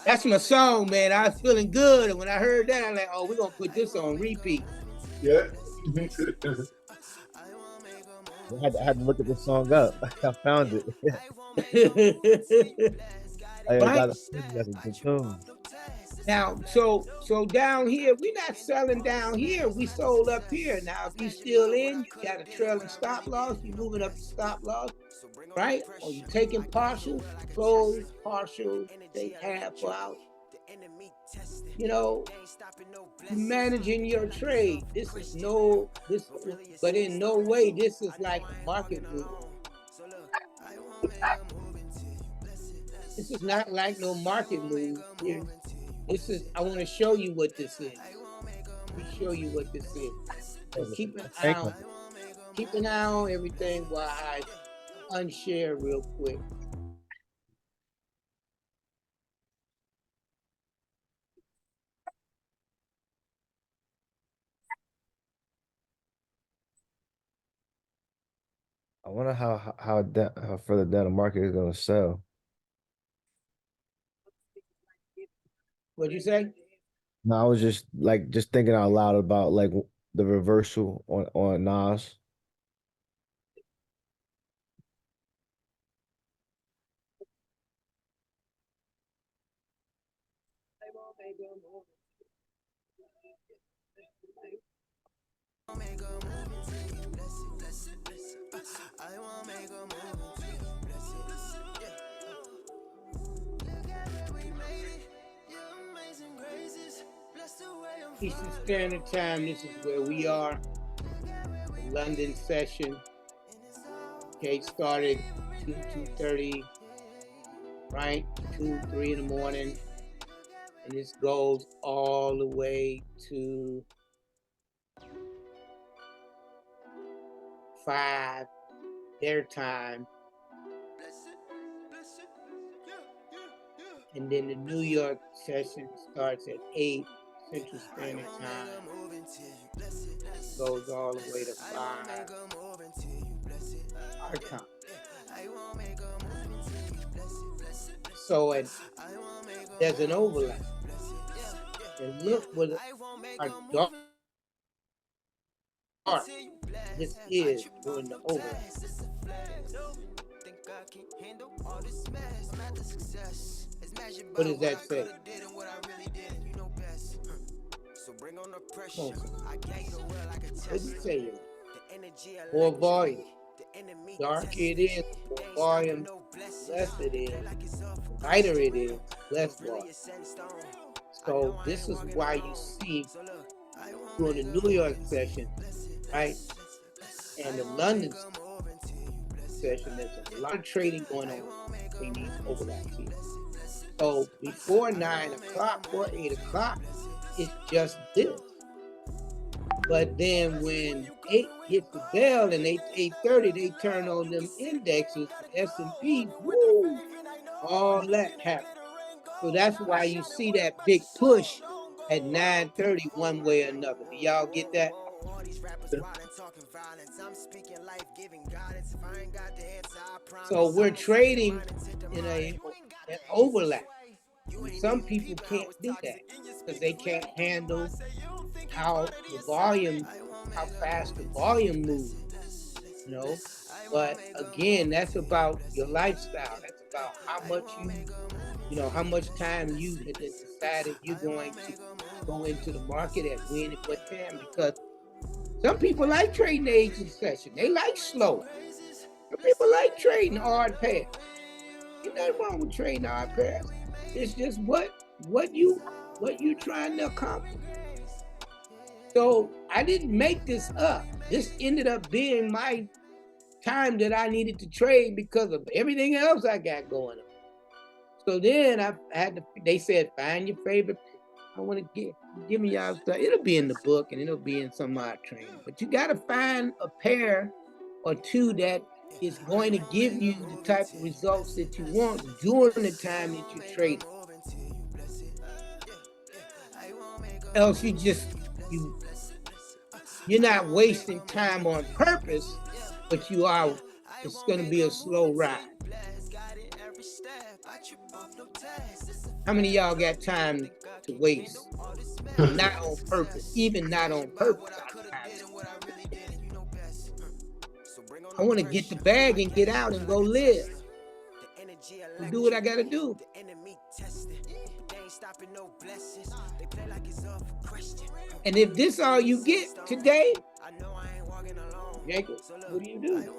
That's my song, man. I was feeling good, and when I heard that, I'm like, oh, we're gonna put this on repeat. Yeah. I had to look at this song up. I found it. I got a good tune. Now, so down here, we're not selling down here. We sold up here. Now, if you still in, you got a trailing stop loss. You're moving up the stop loss, right? Or you're taking partial, close, partial, take half out. Managing your trade. But in no way, this is like a market move. This is not like no market move here. I want to show you what this is. Let me show you what this is. So keep an eye on it. keep an eye on everything while I unshare real quick. I wonder how further down the market is gonna sell. What'd you say? No, I was just thinking out loud about like the reversal on Nas. Eastern Standard Time, this is where we are. The London session. Okay, started 2:30, right? 2, 3 in the morning. And this goes all the way to 5 their time. And then the New York session starts at 8 Central Standard Time. Goes all the way to 5 our time. So there's an overlap. And look what our dark this is during the overlap. What does that say? What does it say? More volume. Darker it is, more volume, less it is. Lighter it is, less volume. So this is why you see during the New York session, right, and the London session, there's a lot of trading going on between these overlaps here. So before 9 o'clock or 8 o'clock, it's just this. But then when 8 hits the bell and 8:30, they turn on them indexes, the S&P, woo, all that happens. So that's why you see that big push at 9:30 one way or another. Do y'all get that? So we're trading in an overlap. Some people can't do that because they can't handle how fast the volume moves, you know. But again, that's about your lifestyle. That's about how much how much time you have decided you're going to go into the market at when and what time. Because some people like trading the agent session. They like slow. Some people like trading hard pairs. Ain't nothing wrong with trading hard pairs. It's just what you trying to accomplish. So I didn't make this up. This ended up being my time that I needed to trade because of everything else I got going on. So then I had to. They said, find your favorite. I want to give me y'all stuff. It'll be in the book and it'll be in some of our training. But you got to find a pair or two that is going to give you the type of results that you want during the time that you trade. Else you're not wasting time on purpose, but you are. It's going to be a slow ride. How many of y'all got time to waste? Not on purpose, even not on purpose. I want to get the bag and get out and go live. And do what I got to do. And if this all you get today, Jacob, what do you do?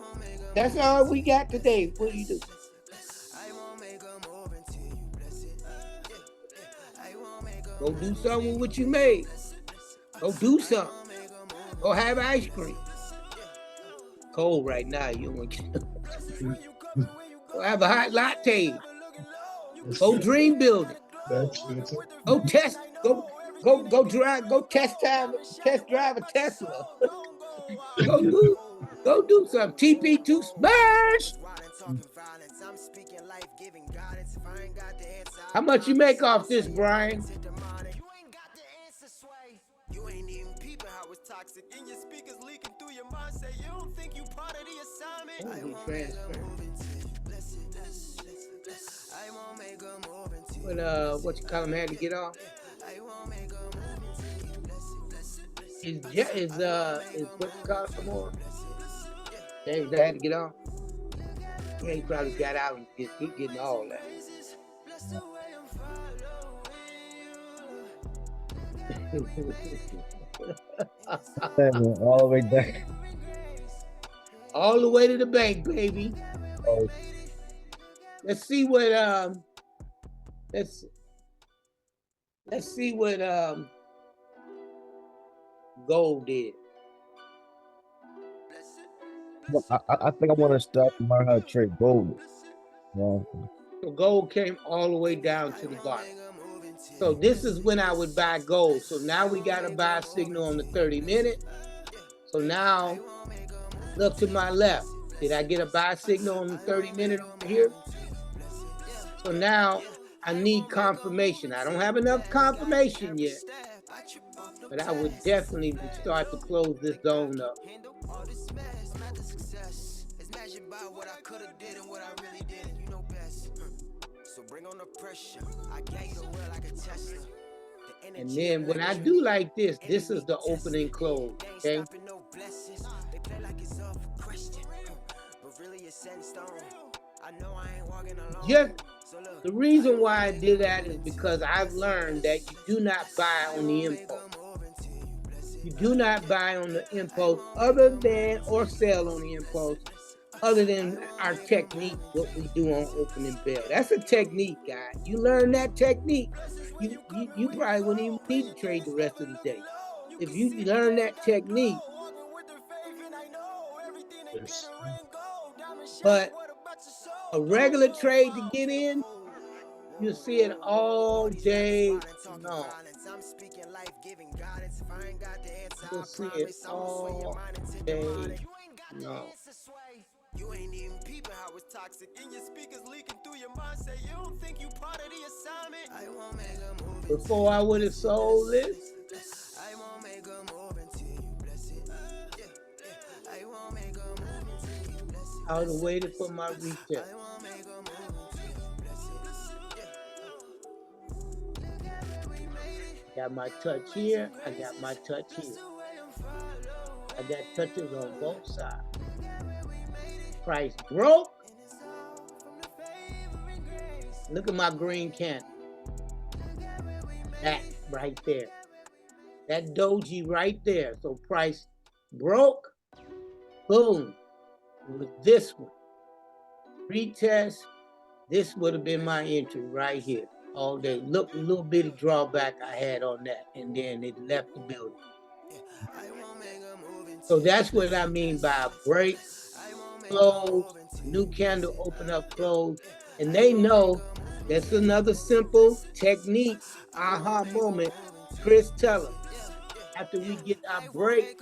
That's all we got today. What do you do? Go do something with what you made. Go do something. Go have ice cream. Cold right now. You don't want to go have a hot latte. Go dream building. Go test. Go test drive a Tesla. Go do some TP2 smash. How much you make off this, Brian? You ain't even peeping how it's toxic. In your speakers leaking through your mind. Say you don't think you part of the assignment. I won't make a move into I won't make a move into what you call him had to get off? I won't make a move into is what you call it more? James had to get off. Yeah, he probably got out and he getting all that. All the way back. All the way to the bank, baby. Oh. Let's see what let's see what gold did. I think I want to start to learn how to trade gold. Yeah. So gold came all the way down to the bottom. So this is when I would buy gold. So now we got a buy signal on the 30-minute. So now look to my left. Did I get a buy signal on the 30-minute over here? So now I need confirmation. I don't have enough confirmation yet, but I would definitely start to close this zone up. And then when I do like this, this is the opening close, okay? Just the reason why I did that is because I've learned that you do not buy on the impulse. You do not buy on the impulse other than, or sell on the impulse, other than our technique, what we do on opening bell. That's a technique, guys. You learn that technique, you probably wouldn't even need to trade the rest of the day. If you learn that technique. Yes. But a regular trade to get in, you see it all day long. You'll see it all day long. You ain't even peeping how it's toxic. In your speakers leaking through your mind. Say you don't think you part of the assignment. I won't make a move. Before I would have sold this. I won't make a move until you bless it. I won't make a move until you bless it. I would have waited for my reset. I won't make a move until you bless it. Got my touch here. I got my touch here. I got touches on both sides. Price broke. Look at my green candle. That right there. That doji right there. So price broke. Boom. It was this one. Retest. This would have been my entry right here all day. Look, a little bit of drawback I had on that. And then it left the building. So that's what I mean by a break. Close, new candle, open up, close, and they know that's another simple technique, aha moment. Chris, tell them, after we get our break,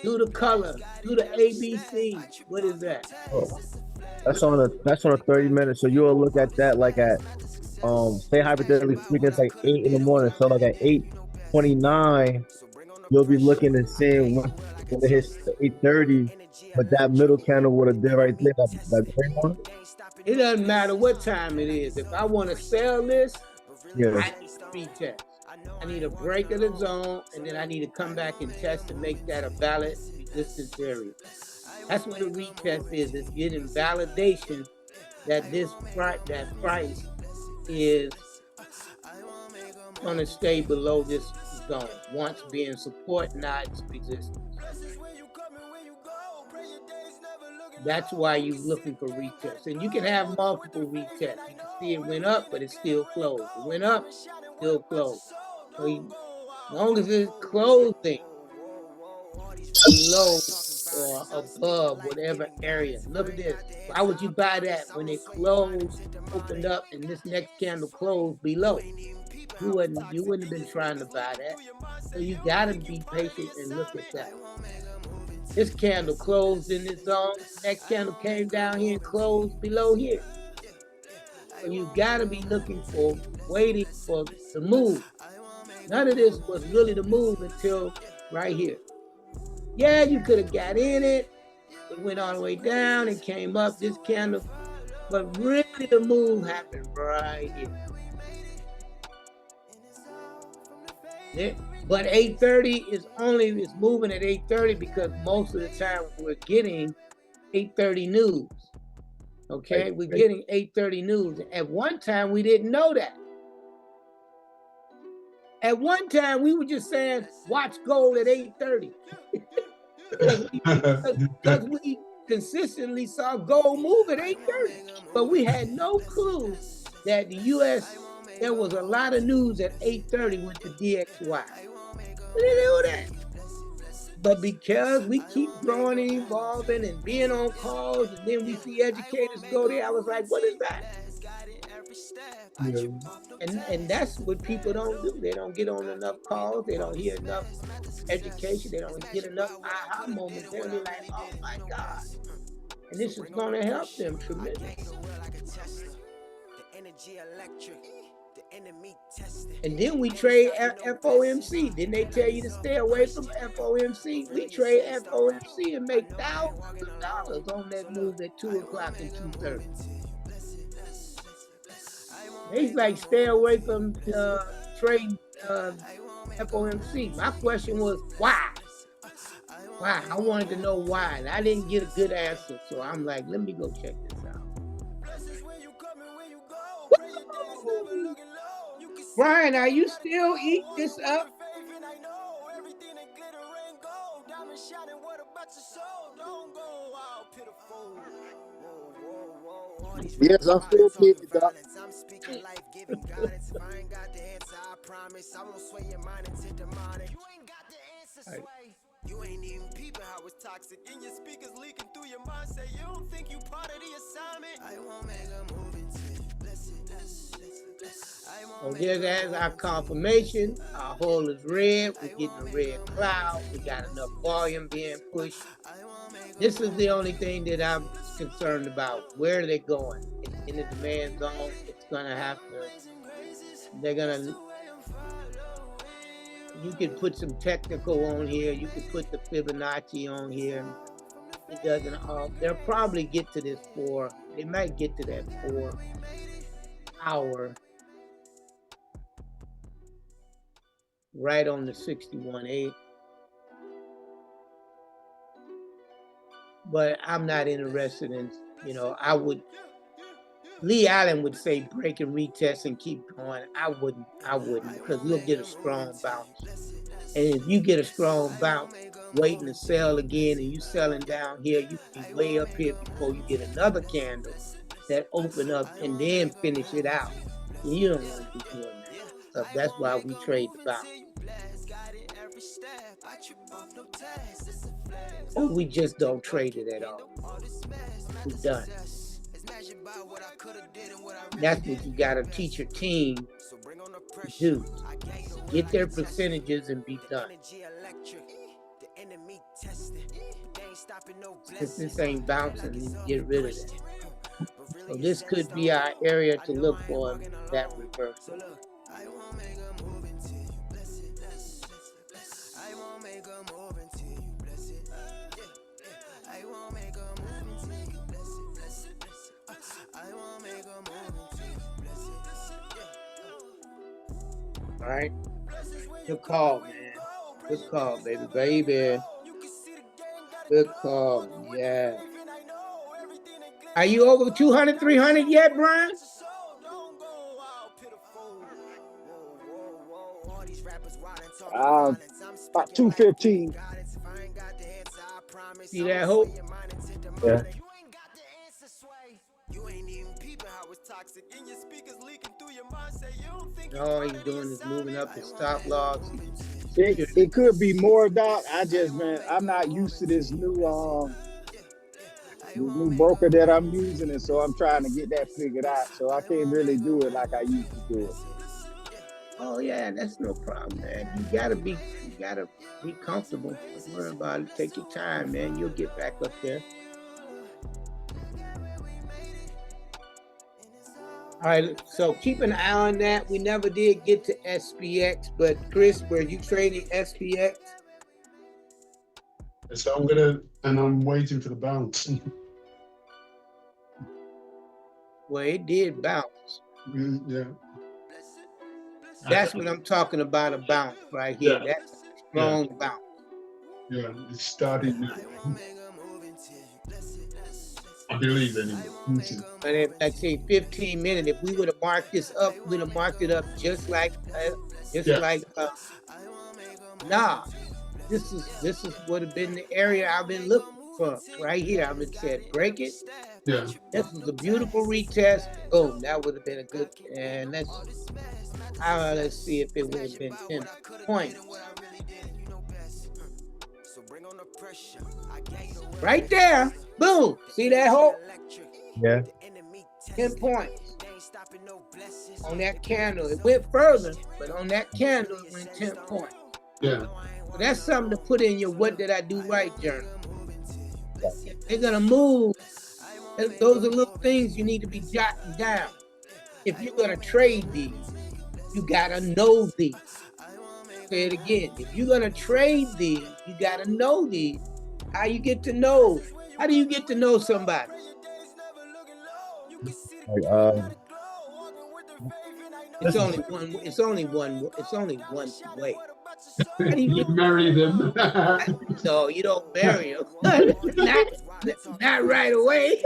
do the color, do the ABC. What is that? Oh, that's on a 30 minutes. So you'll look at that like at say hypothetically speaking, it's like 8 in the morning. So like at 8:29, you'll be looking and seeing when it hits 8:30. But that middle candle would have did right there. That green one. It doesn't matter what time it is. If I want to sell this, yeah. I need to retest. I need a break of the zone, and then I need to come back and test to make that a valid resistance area. That's what a retest is. It's getting validation that that price is going to stay below this zone. Once being support, now it's resistance. That's why you're looking for retests. And you can have multiple retests. You can see it went up, but it's still closed. It went up, still closed. So as long as it's closing below or above whatever area. Look at this. Why would you buy that when it closed, opened up, and this next candle closed below? You wouldn't have been trying to buy that. So you gotta be patient and look at that. This candle closed in this zone. Next candle came down here and closed below here. So you got to be looking for, waiting for the move. None of this was really the move until right here. Yeah, you could have got in it. It went all the way down and came up this candle. But really the move happened right here. Yeah. But 830 is moving at 830 because most of the time we're getting 830 news. Okay, we're getting 830 news. At one time, we didn't know that. At one time, we were just saying, watch gold at 830. Because we consistently saw gold move at 830. But we had no clue that the U.S., there was a lot of news at 830 with the DXY. We didn't know that. But because we keep growing and evolving and being on calls, and then we see educators go there, I was like, what is that? Yeah. And that's what people don't do. They don't get on enough calls. They don't hear enough education. They don't get enough aha moments. They'll be like, oh my God. And this is going to help them tremendously. And then we trade FOMC. Didn't they tell you to stay away from FOMC? We trade FOMC and make thousands of dollars on that move at 2 o'clock and 2:30. They like stay away from trade FOMC. My question was why? Why? I wanted to know why, and I didn't get a good answer. So I'm like, let me go check this out. Brian, are you still eating this up? Yes, I'm still busy, Doc. You ain't even peeping how it's toxic. In your speakers leaking through your mind. Say you don't think you part of the assignment. I won't make a move into you. So there's our confirmation. Our hole is red. We're getting a red cloud. We got enough volume being pushed. This is the only thing that I'm concerned about. Where are they going? In the demand zone, it's gonna have to. They're gonna. You can put some technical on here. You can put the Fibonacci on here. It doesn't. They'll probably get to this 4. They might get to that 4 hour. Right on the 61.8. But I'm not interested in, Lee Allen would say break and retest and keep going. I wouldn't because you'll get a strong bounce. And if you get a strong bounce, waiting to sell again and you selling down here, you can be way up here before you get another candle that open up and then finish it out. And you don't want to be doing that. So that's why we trade the bounce. Or we just don't trade it at all. We're done. That's what you got to teach your team to do. Get their percentages and be done. If this ain't bouncing, get rid of that. So this could be our area to look for that reversal. All right. Good call, man. Good call, baby. Good call. Yeah. Are you over 200, 300 yet, Brian? About 215. See that hope? Yeah. All he's doing is moving up his stop loss. It could be more, Doc. I'm not used to this new broker that I'm using, and so I'm trying to get that figured out. So I can't really do it like I used to do it. Oh yeah, that's no problem, man. You gotta be comfortable. Don't worry about it. Take your time, man. You'll get back up there. All right, so keep an eye on that. We never did get to SPX, but Chris, were you trading SPX? So I'm waiting for the bounce. Well, it did bounce. Yeah. That's what I'm talking about, a bounce right here. Yeah. That's a strong bounce. Yeah, it's starting now. I believe anyway. But if, like say 15 minutes, if we would have marked this up, we'd have marked it up just like nah. This is would have been the area I've been looking for right here. I've been said break it. Yeah. This was a beautiful retest. Boom, that would have been a good. And let's see if it would have been 10 points. Right there, boom. See that hole? Yeah. 10 points on that candle. It went further, but on that candle, it went 10 points. Yeah. So that's something to put in your "What Did I Do Right" journal. They're gonna move. Those are little things you need to be jotting down. If you're gonna trade these, you gotta know these. Say it again. If you're gonna trade these, you gotta know these. How you get to know? How do you get to know somebody? It's only one way. How do you marry them? No, you don't marry them. not right away.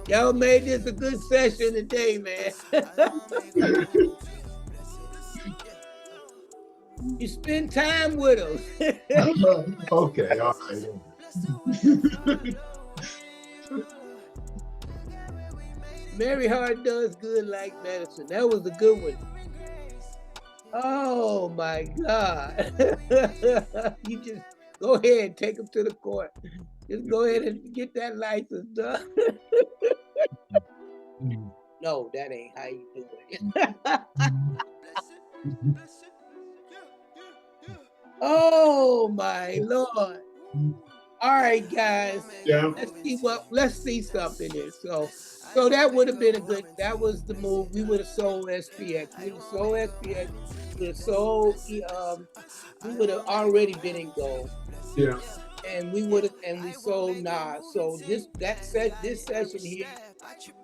Y'all made this a good session today, man. You spend time with them. Okay, all right. Mary Hart does good like medicine. That was a good one. Oh my God. You just go ahead and take them to the court. Just go ahead and get that license done. No, that ain't how you do it. Oh my Lord. All right, guys. Yeah. Let's see something here. So that would have been that was the move. We would have sold SPX. We would have sold SPX. We would have sold, we would have already been in gold. Yeah. And we sold NAS. So this session here,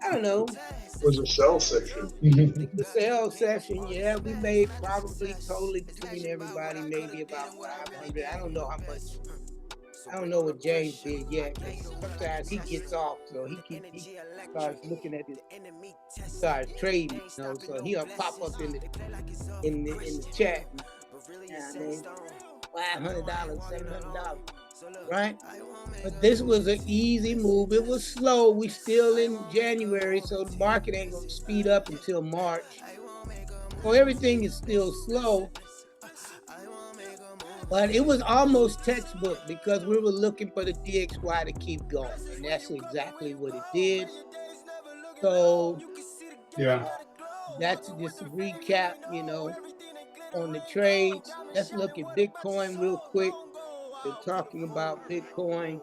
I don't know. Was a sell section. The sell session, yeah, we made probably totally between everybody, maybe about 500. I don't know how much. I don't know what James did yet. Sometimes he gets off, so he starts looking at starts trading, you know. So he'll pop up in the chat. I mean, $500, $700, right? But this was an easy move. It was slow. We still in January, so the market ain't gonna speed up until March. So everything is still slow. But it was almost textbook because we were looking for the DXY to keep going. And that's exactly what it did. So yeah, that's just a recap, you know, on the trades. Let's look at Bitcoin real quick. We're talking about Bitcoin.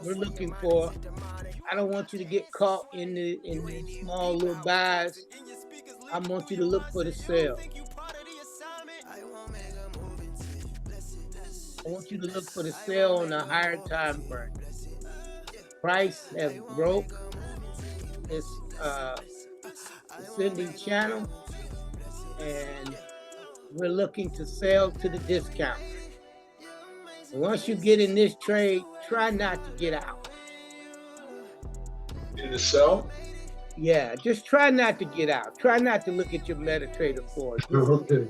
We're looking for, I don't want you to get caught in the small little buys. I want you to look for the sell. I want you to look for the sell on a higher time frame. Price has broke this ascending channel, and we're looking to sell to the discount. Once you get in this trade, try not to get out. In the sell? Yeah, just try not to get out. Try not to look at your MetaTrader 4. Okay.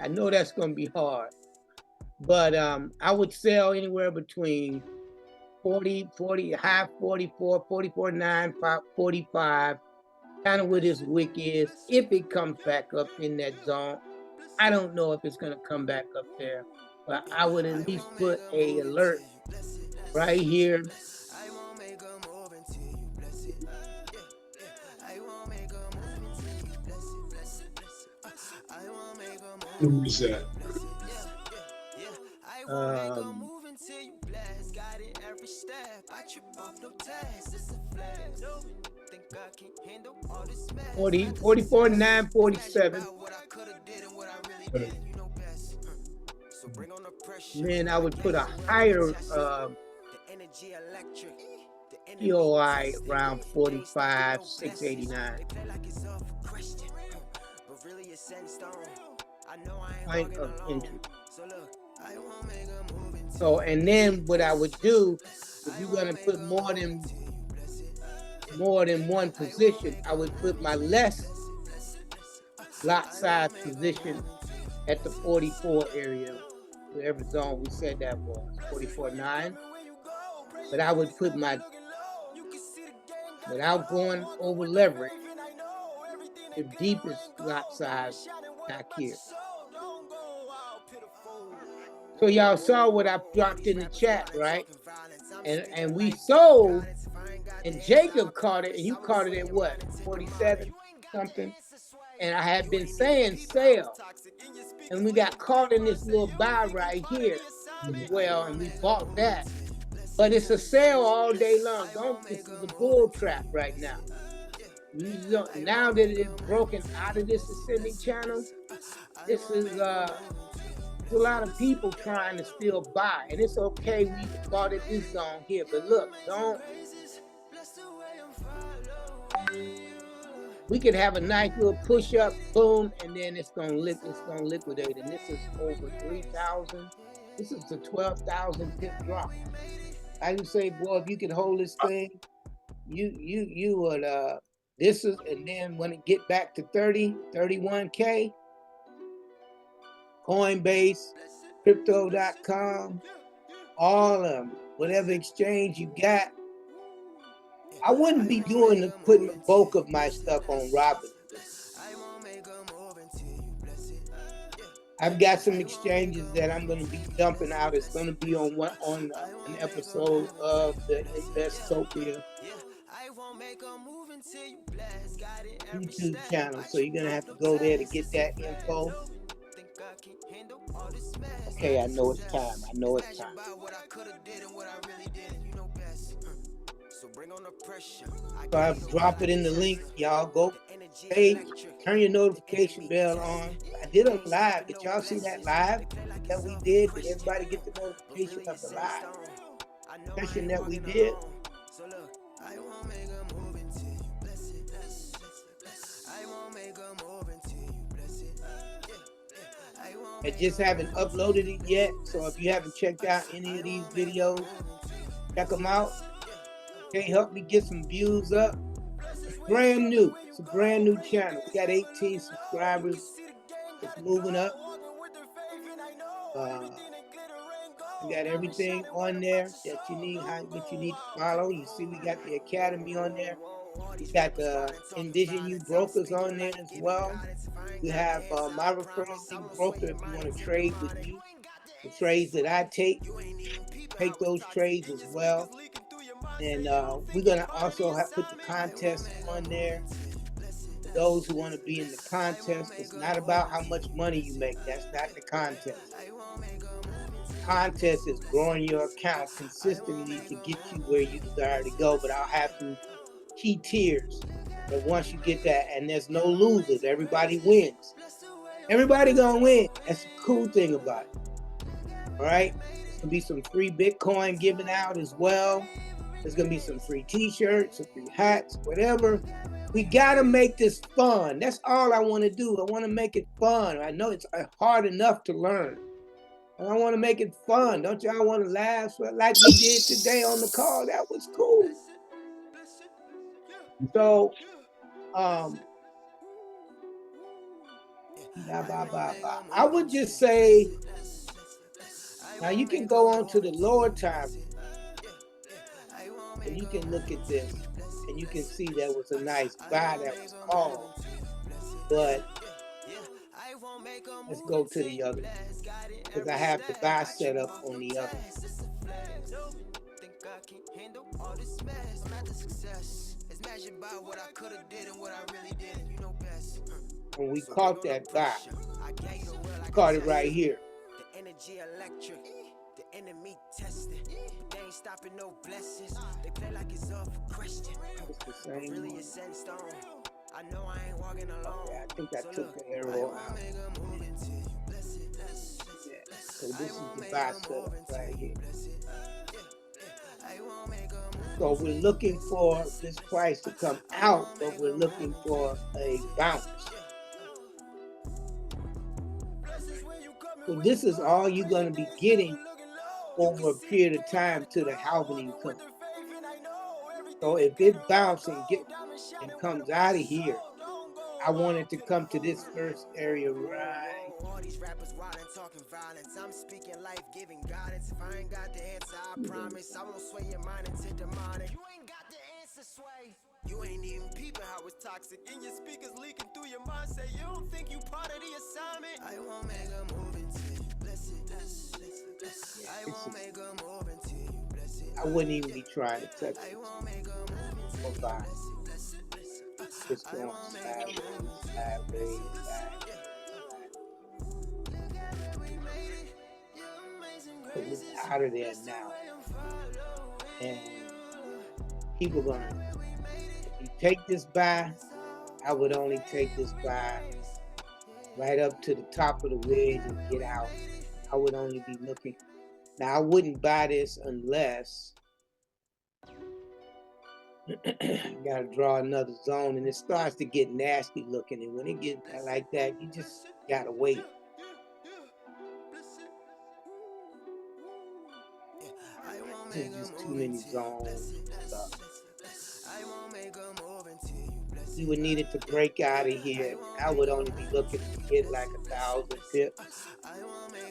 I know that's going to be hard, but I would sell anywhere between 40, high 44, 44.9, 45, kind of where this wick is. If it comes back up in that zone, I don't know if it's going to come back up there, but I would at least put a alert right here. Who is that? Um, 44.9, 47. Then I would put a higher POI around 45, 689. Point of entry. So, and then what I would do, if you're gonna put more than one position, I would put my less lot size position at the 44 area, whatever zone we said that was, 44.9. But I would put my, without going over leverage, the deepest lot size back here. So y'all saw what I dropped in the chat, right? And we sold, and Jacob caught it, and you caught it at what, 47 something? And I had been saying sell, and we got caught in this little buy right here as well, and we bought that. But it's a sale all day long. This is a bull trap right now. Now that it's broken out of this ascending channel, this is a lot of people trying to still buy, and it's okay. We bought at this zone here, but look, we could have a nice little push up, boom, and then it's gonna liquidate. And this is over 3,000. This is the 12,000 pip drop. I would say, boy, if you could hold this thing, you would. This is, and then when it get back to 30, 31K, Coinbase, Crypto.com, all of them, whatever exchange you got. I wouldn't be putting the bulk of my stuff on Robinhood. I've got some exchanges that I'm going to be dumping out. It's going to be on an episode of the Investopia YouTube channel. So you're going to have to go there to get that info. Okay, I know it's time. So I drop it in the link. Y'all go page, turn your notification bell on. I did a live. Did y'all see that live that we did? Did everybody get the notification of the live session that we did? I just haven't uploaded it yet. So if you haven't checked out any of these videos, check them out. Okay, help me get some views up. It's brand new. It's a brand new channel. We got 18 subscribers. It's moving up. We got everything on there that you need, what you need to follow. You see, we got the Academy on there. We got the Envision You brokers on there as well. We have my referral link broker if you want to trade with me. The trades that I take those trades as well. And we're going to also put the contest on there. For those who want to be in the contest, it's not about how much money you make. That's not the contest. The contest is growing your account consistently to get you where you desire to go. But I'll have some key tiers. But once you get that, and there's no losers, everybody wins. Everybody gonna win. That's the cool thing about it. All right? There's gonna be some free Bitcoin given out as well. There's gonna be some free t-shirts, some free hats, whatever. We gotta make this fun. That's all I wanna do. I wanna make it fun. I know it's hard enough to learn. And I wanna make it fun. Don't y'all wanna laugh like we did today on the call? That was cool. So, I would just say, now you can go on to the lower time and you can look at this and you can see there was a nice buy that was called. But let's go to the other because I have the buy set up on the other. When we caught that buy, caught it right here. The energy electric, the enemy tested, but they ain't stopping no blessings. They play like it's all for question. It's the same Really one. a sandstone. I know I ain't walking alone. Yeah, I think I took the arrow out. Yeah. So this is the buy setup right here. So we're looking for this price to come out, but we're looking for a bounce. So this is all you're going to be getting over a period of time till the halvening comes. So if it bounces and comes out of here, I want it to come to this first area right. All these rappers wild and talking violence. I'm speaking life-giving guidance. If I ain't got the answer, I promise I won't sway your mind into demonic. You ain't got the answer, sway. You ain't even peeping how it's toxic. In your speakers leaking through your mind. Say you don't think you part of the assignment. I won't make a move until you bless it. I won't make a move until you bless it. I wouldn't even be trying to touch it. Or buy. Just going sideways. But it's out of there now. And people gonna, if you take this buy, I would only take this buy right up to the top of the wedge and get out. I would only be looking. Now I wouldn't buy this unless gotta draw another zone and it starts to get nasty looking, and when it gets like that, you just gotta wait. There's just too many zones and stuff. You would need it to break out of here. I would only be looking to get like 1,000 pips.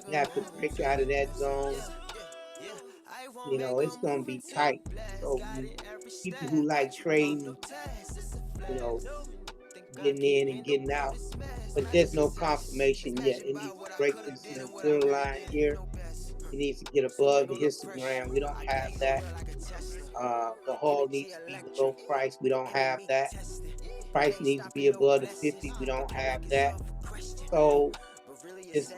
You have to break out of that zone. You know, it's gonna be tight. So people who like trading, you know, getting in and getting out, but there's no confirmation yet. It needs to break this clear line here. It needs to get above the histogram. We don't have that. The haul needs to be below price. We don't have that. Price needs to be above the 50. We don't have that. So it's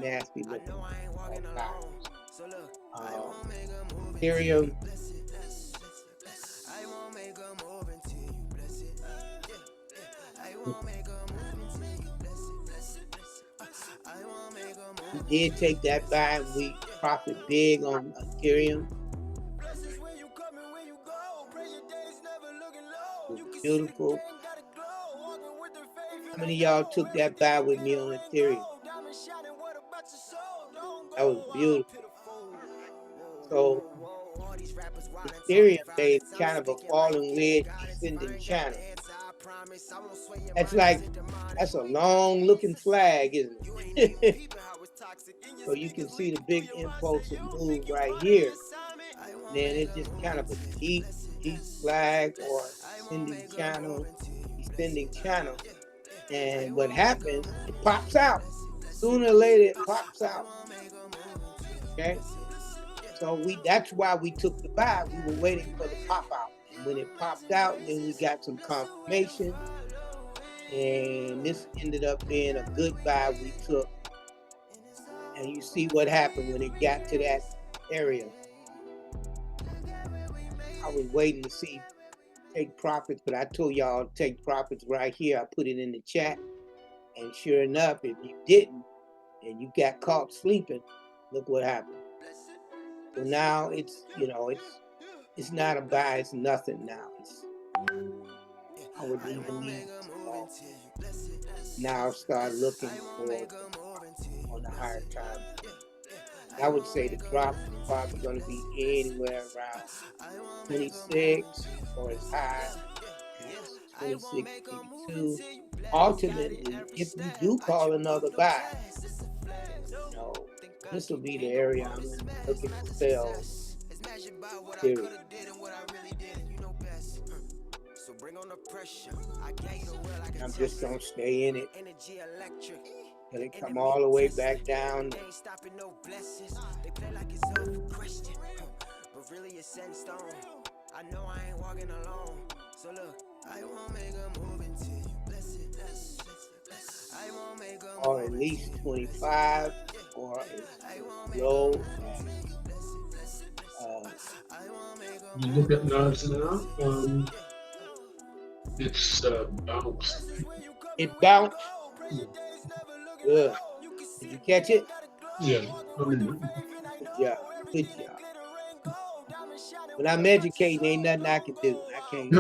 nasty looking. Ethereum. We did take that buy and we profit big on Ethereum. It was beautiful. How many of y'all took that buy with me on Ethereum? That was beautiful. So Ethereum made kind of a falling wedge descending channel. That's a long looking flag, isn't it? So you can see the big impulsive move right here. Then it's just kind of a deep flag or descending channel. And what happens, it pops out. Sooner or later it pops out. Okay? So that's why we took the buy. We were waiting for the pop out. And when it popped out, then we got some confirmation. And this ended up being a good buy we took. And you see what happened when it got to that area. I was waiting to see take profits, but I told y'all to take profits right here. I put it in the chat. And sure enough, if you didn't and you got caught sleeping, look what happened. So now it's, you know, it's not a buy, it's nothing now. I would even leave it small. Now I'll start looking for on the higher time. I would say the drop is probably going to be anywhere around 26 or as high as 26.82. Ultimately, if we do call another buy, this will be the area I'm going to be looking to sell. Period. I'm just going to stay in it till it come all the way back down. But really it's set in stone. I know I ain't walking alone. So look, I won't make a move until you bless it. I won't make a or at least 25 or as low as You look at NASDAQ, it's bounced. it bounced. Good. Did you catch it? Yeah. Good job. Good job. When I'm educating, ain't nothing I can do. I can't.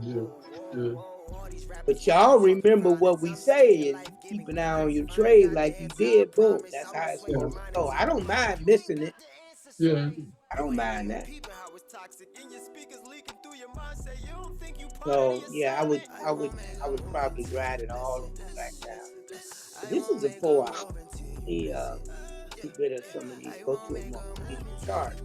Yeah. But y'all remember what we say and you keep an eye on your trade like you did. Boom. That's how it's supposed to go. I don't mind missing it. Yeah. I don't mind that. So yeah, I would probably ride it all the way back down. But this is a 4 hour. Get rid of some of these. Go to a more chart.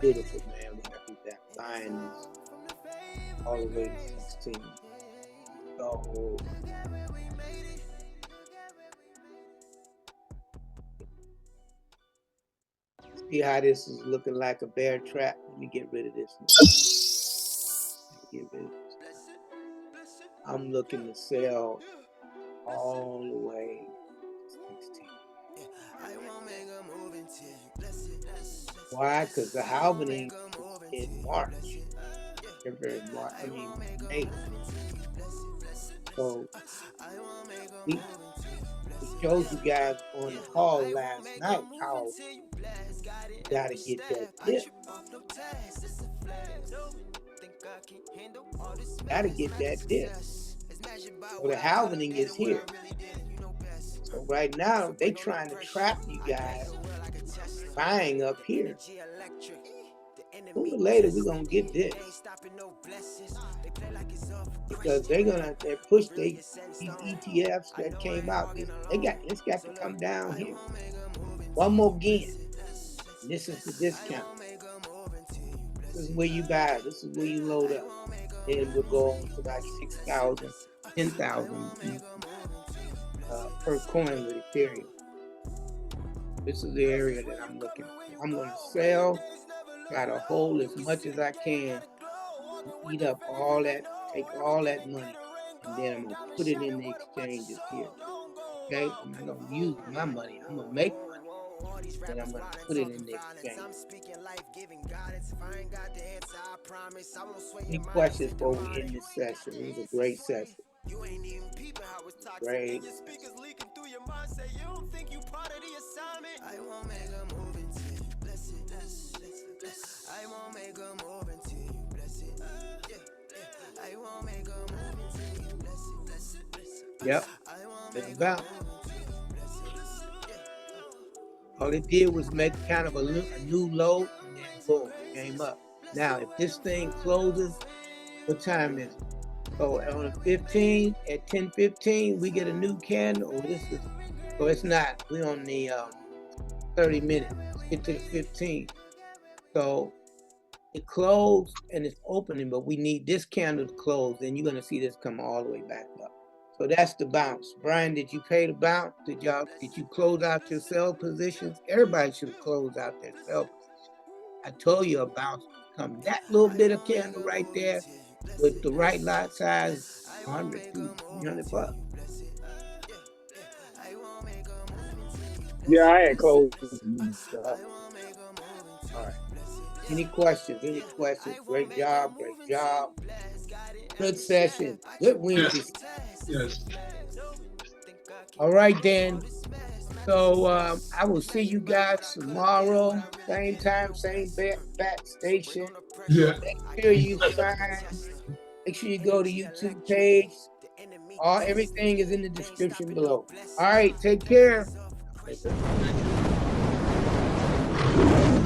Beautiful, man. We got to do that. Buying this all the way to 16. So see how this is looking like a bear trap. Let me get rid of this. Get rid of this. I'm looking to sell all the way to 16. Why? Because the halvening is in March. February, March. I mean May. So we showed you guys on the call last night how you gotta get that dip. Gotta get that dip. So the halvening is here. So right now they trying to trap you guys buying up here. Sooner or later we're gonna get this. Because they push these ETFs that came out. It's got to come down here. One more again. This is the discount. This is where you buy. This is where you load up. Then we'll go on to like 6,000, 10,000 per coin with Ethereum. This is the area that I'm looking at. I'm going to sell, try to hold as much as I can, eat up all that, take all that money, and then I'm going to put it in the exchanges here. Okay? I'm not going to use my money. I'm going to make money, and I'm going to put it in the exchange. Any questions before we end this session? It was a great session. Great. I won't make a move until you bless it. I won't make a move until you bless it. I won't make a move until you bless it. Yep. It's about. All it did was make kind of a new low, and then boom, came up. Now, if this thing closes, what time is it? So on the 15th at 10:15, we get a new candle. So it's not. We're on the 30 minutes. Let's get to the 15th. So it closed and it's opening, but we need this candle to close. Then you're gonna see this come all the way back up. So that's the bounce. Brian, did you pay the bounce? Did you close out your sell positions? Everybody should have closed out their sell positions. I told you a bounce would come. That little bit of candle right there with the right lot size, 100, 200 bucks. Yeah, I ain't closed. All right. Any questions? Great job. Good session. Good Wednesday. Yes. All right, then. So I will see you guys tomorrow. Same time, same bat station. Yeah. Make sure you sign Make sure you go to YouTube page. Everything is in the description below. All right, take care. Thank you.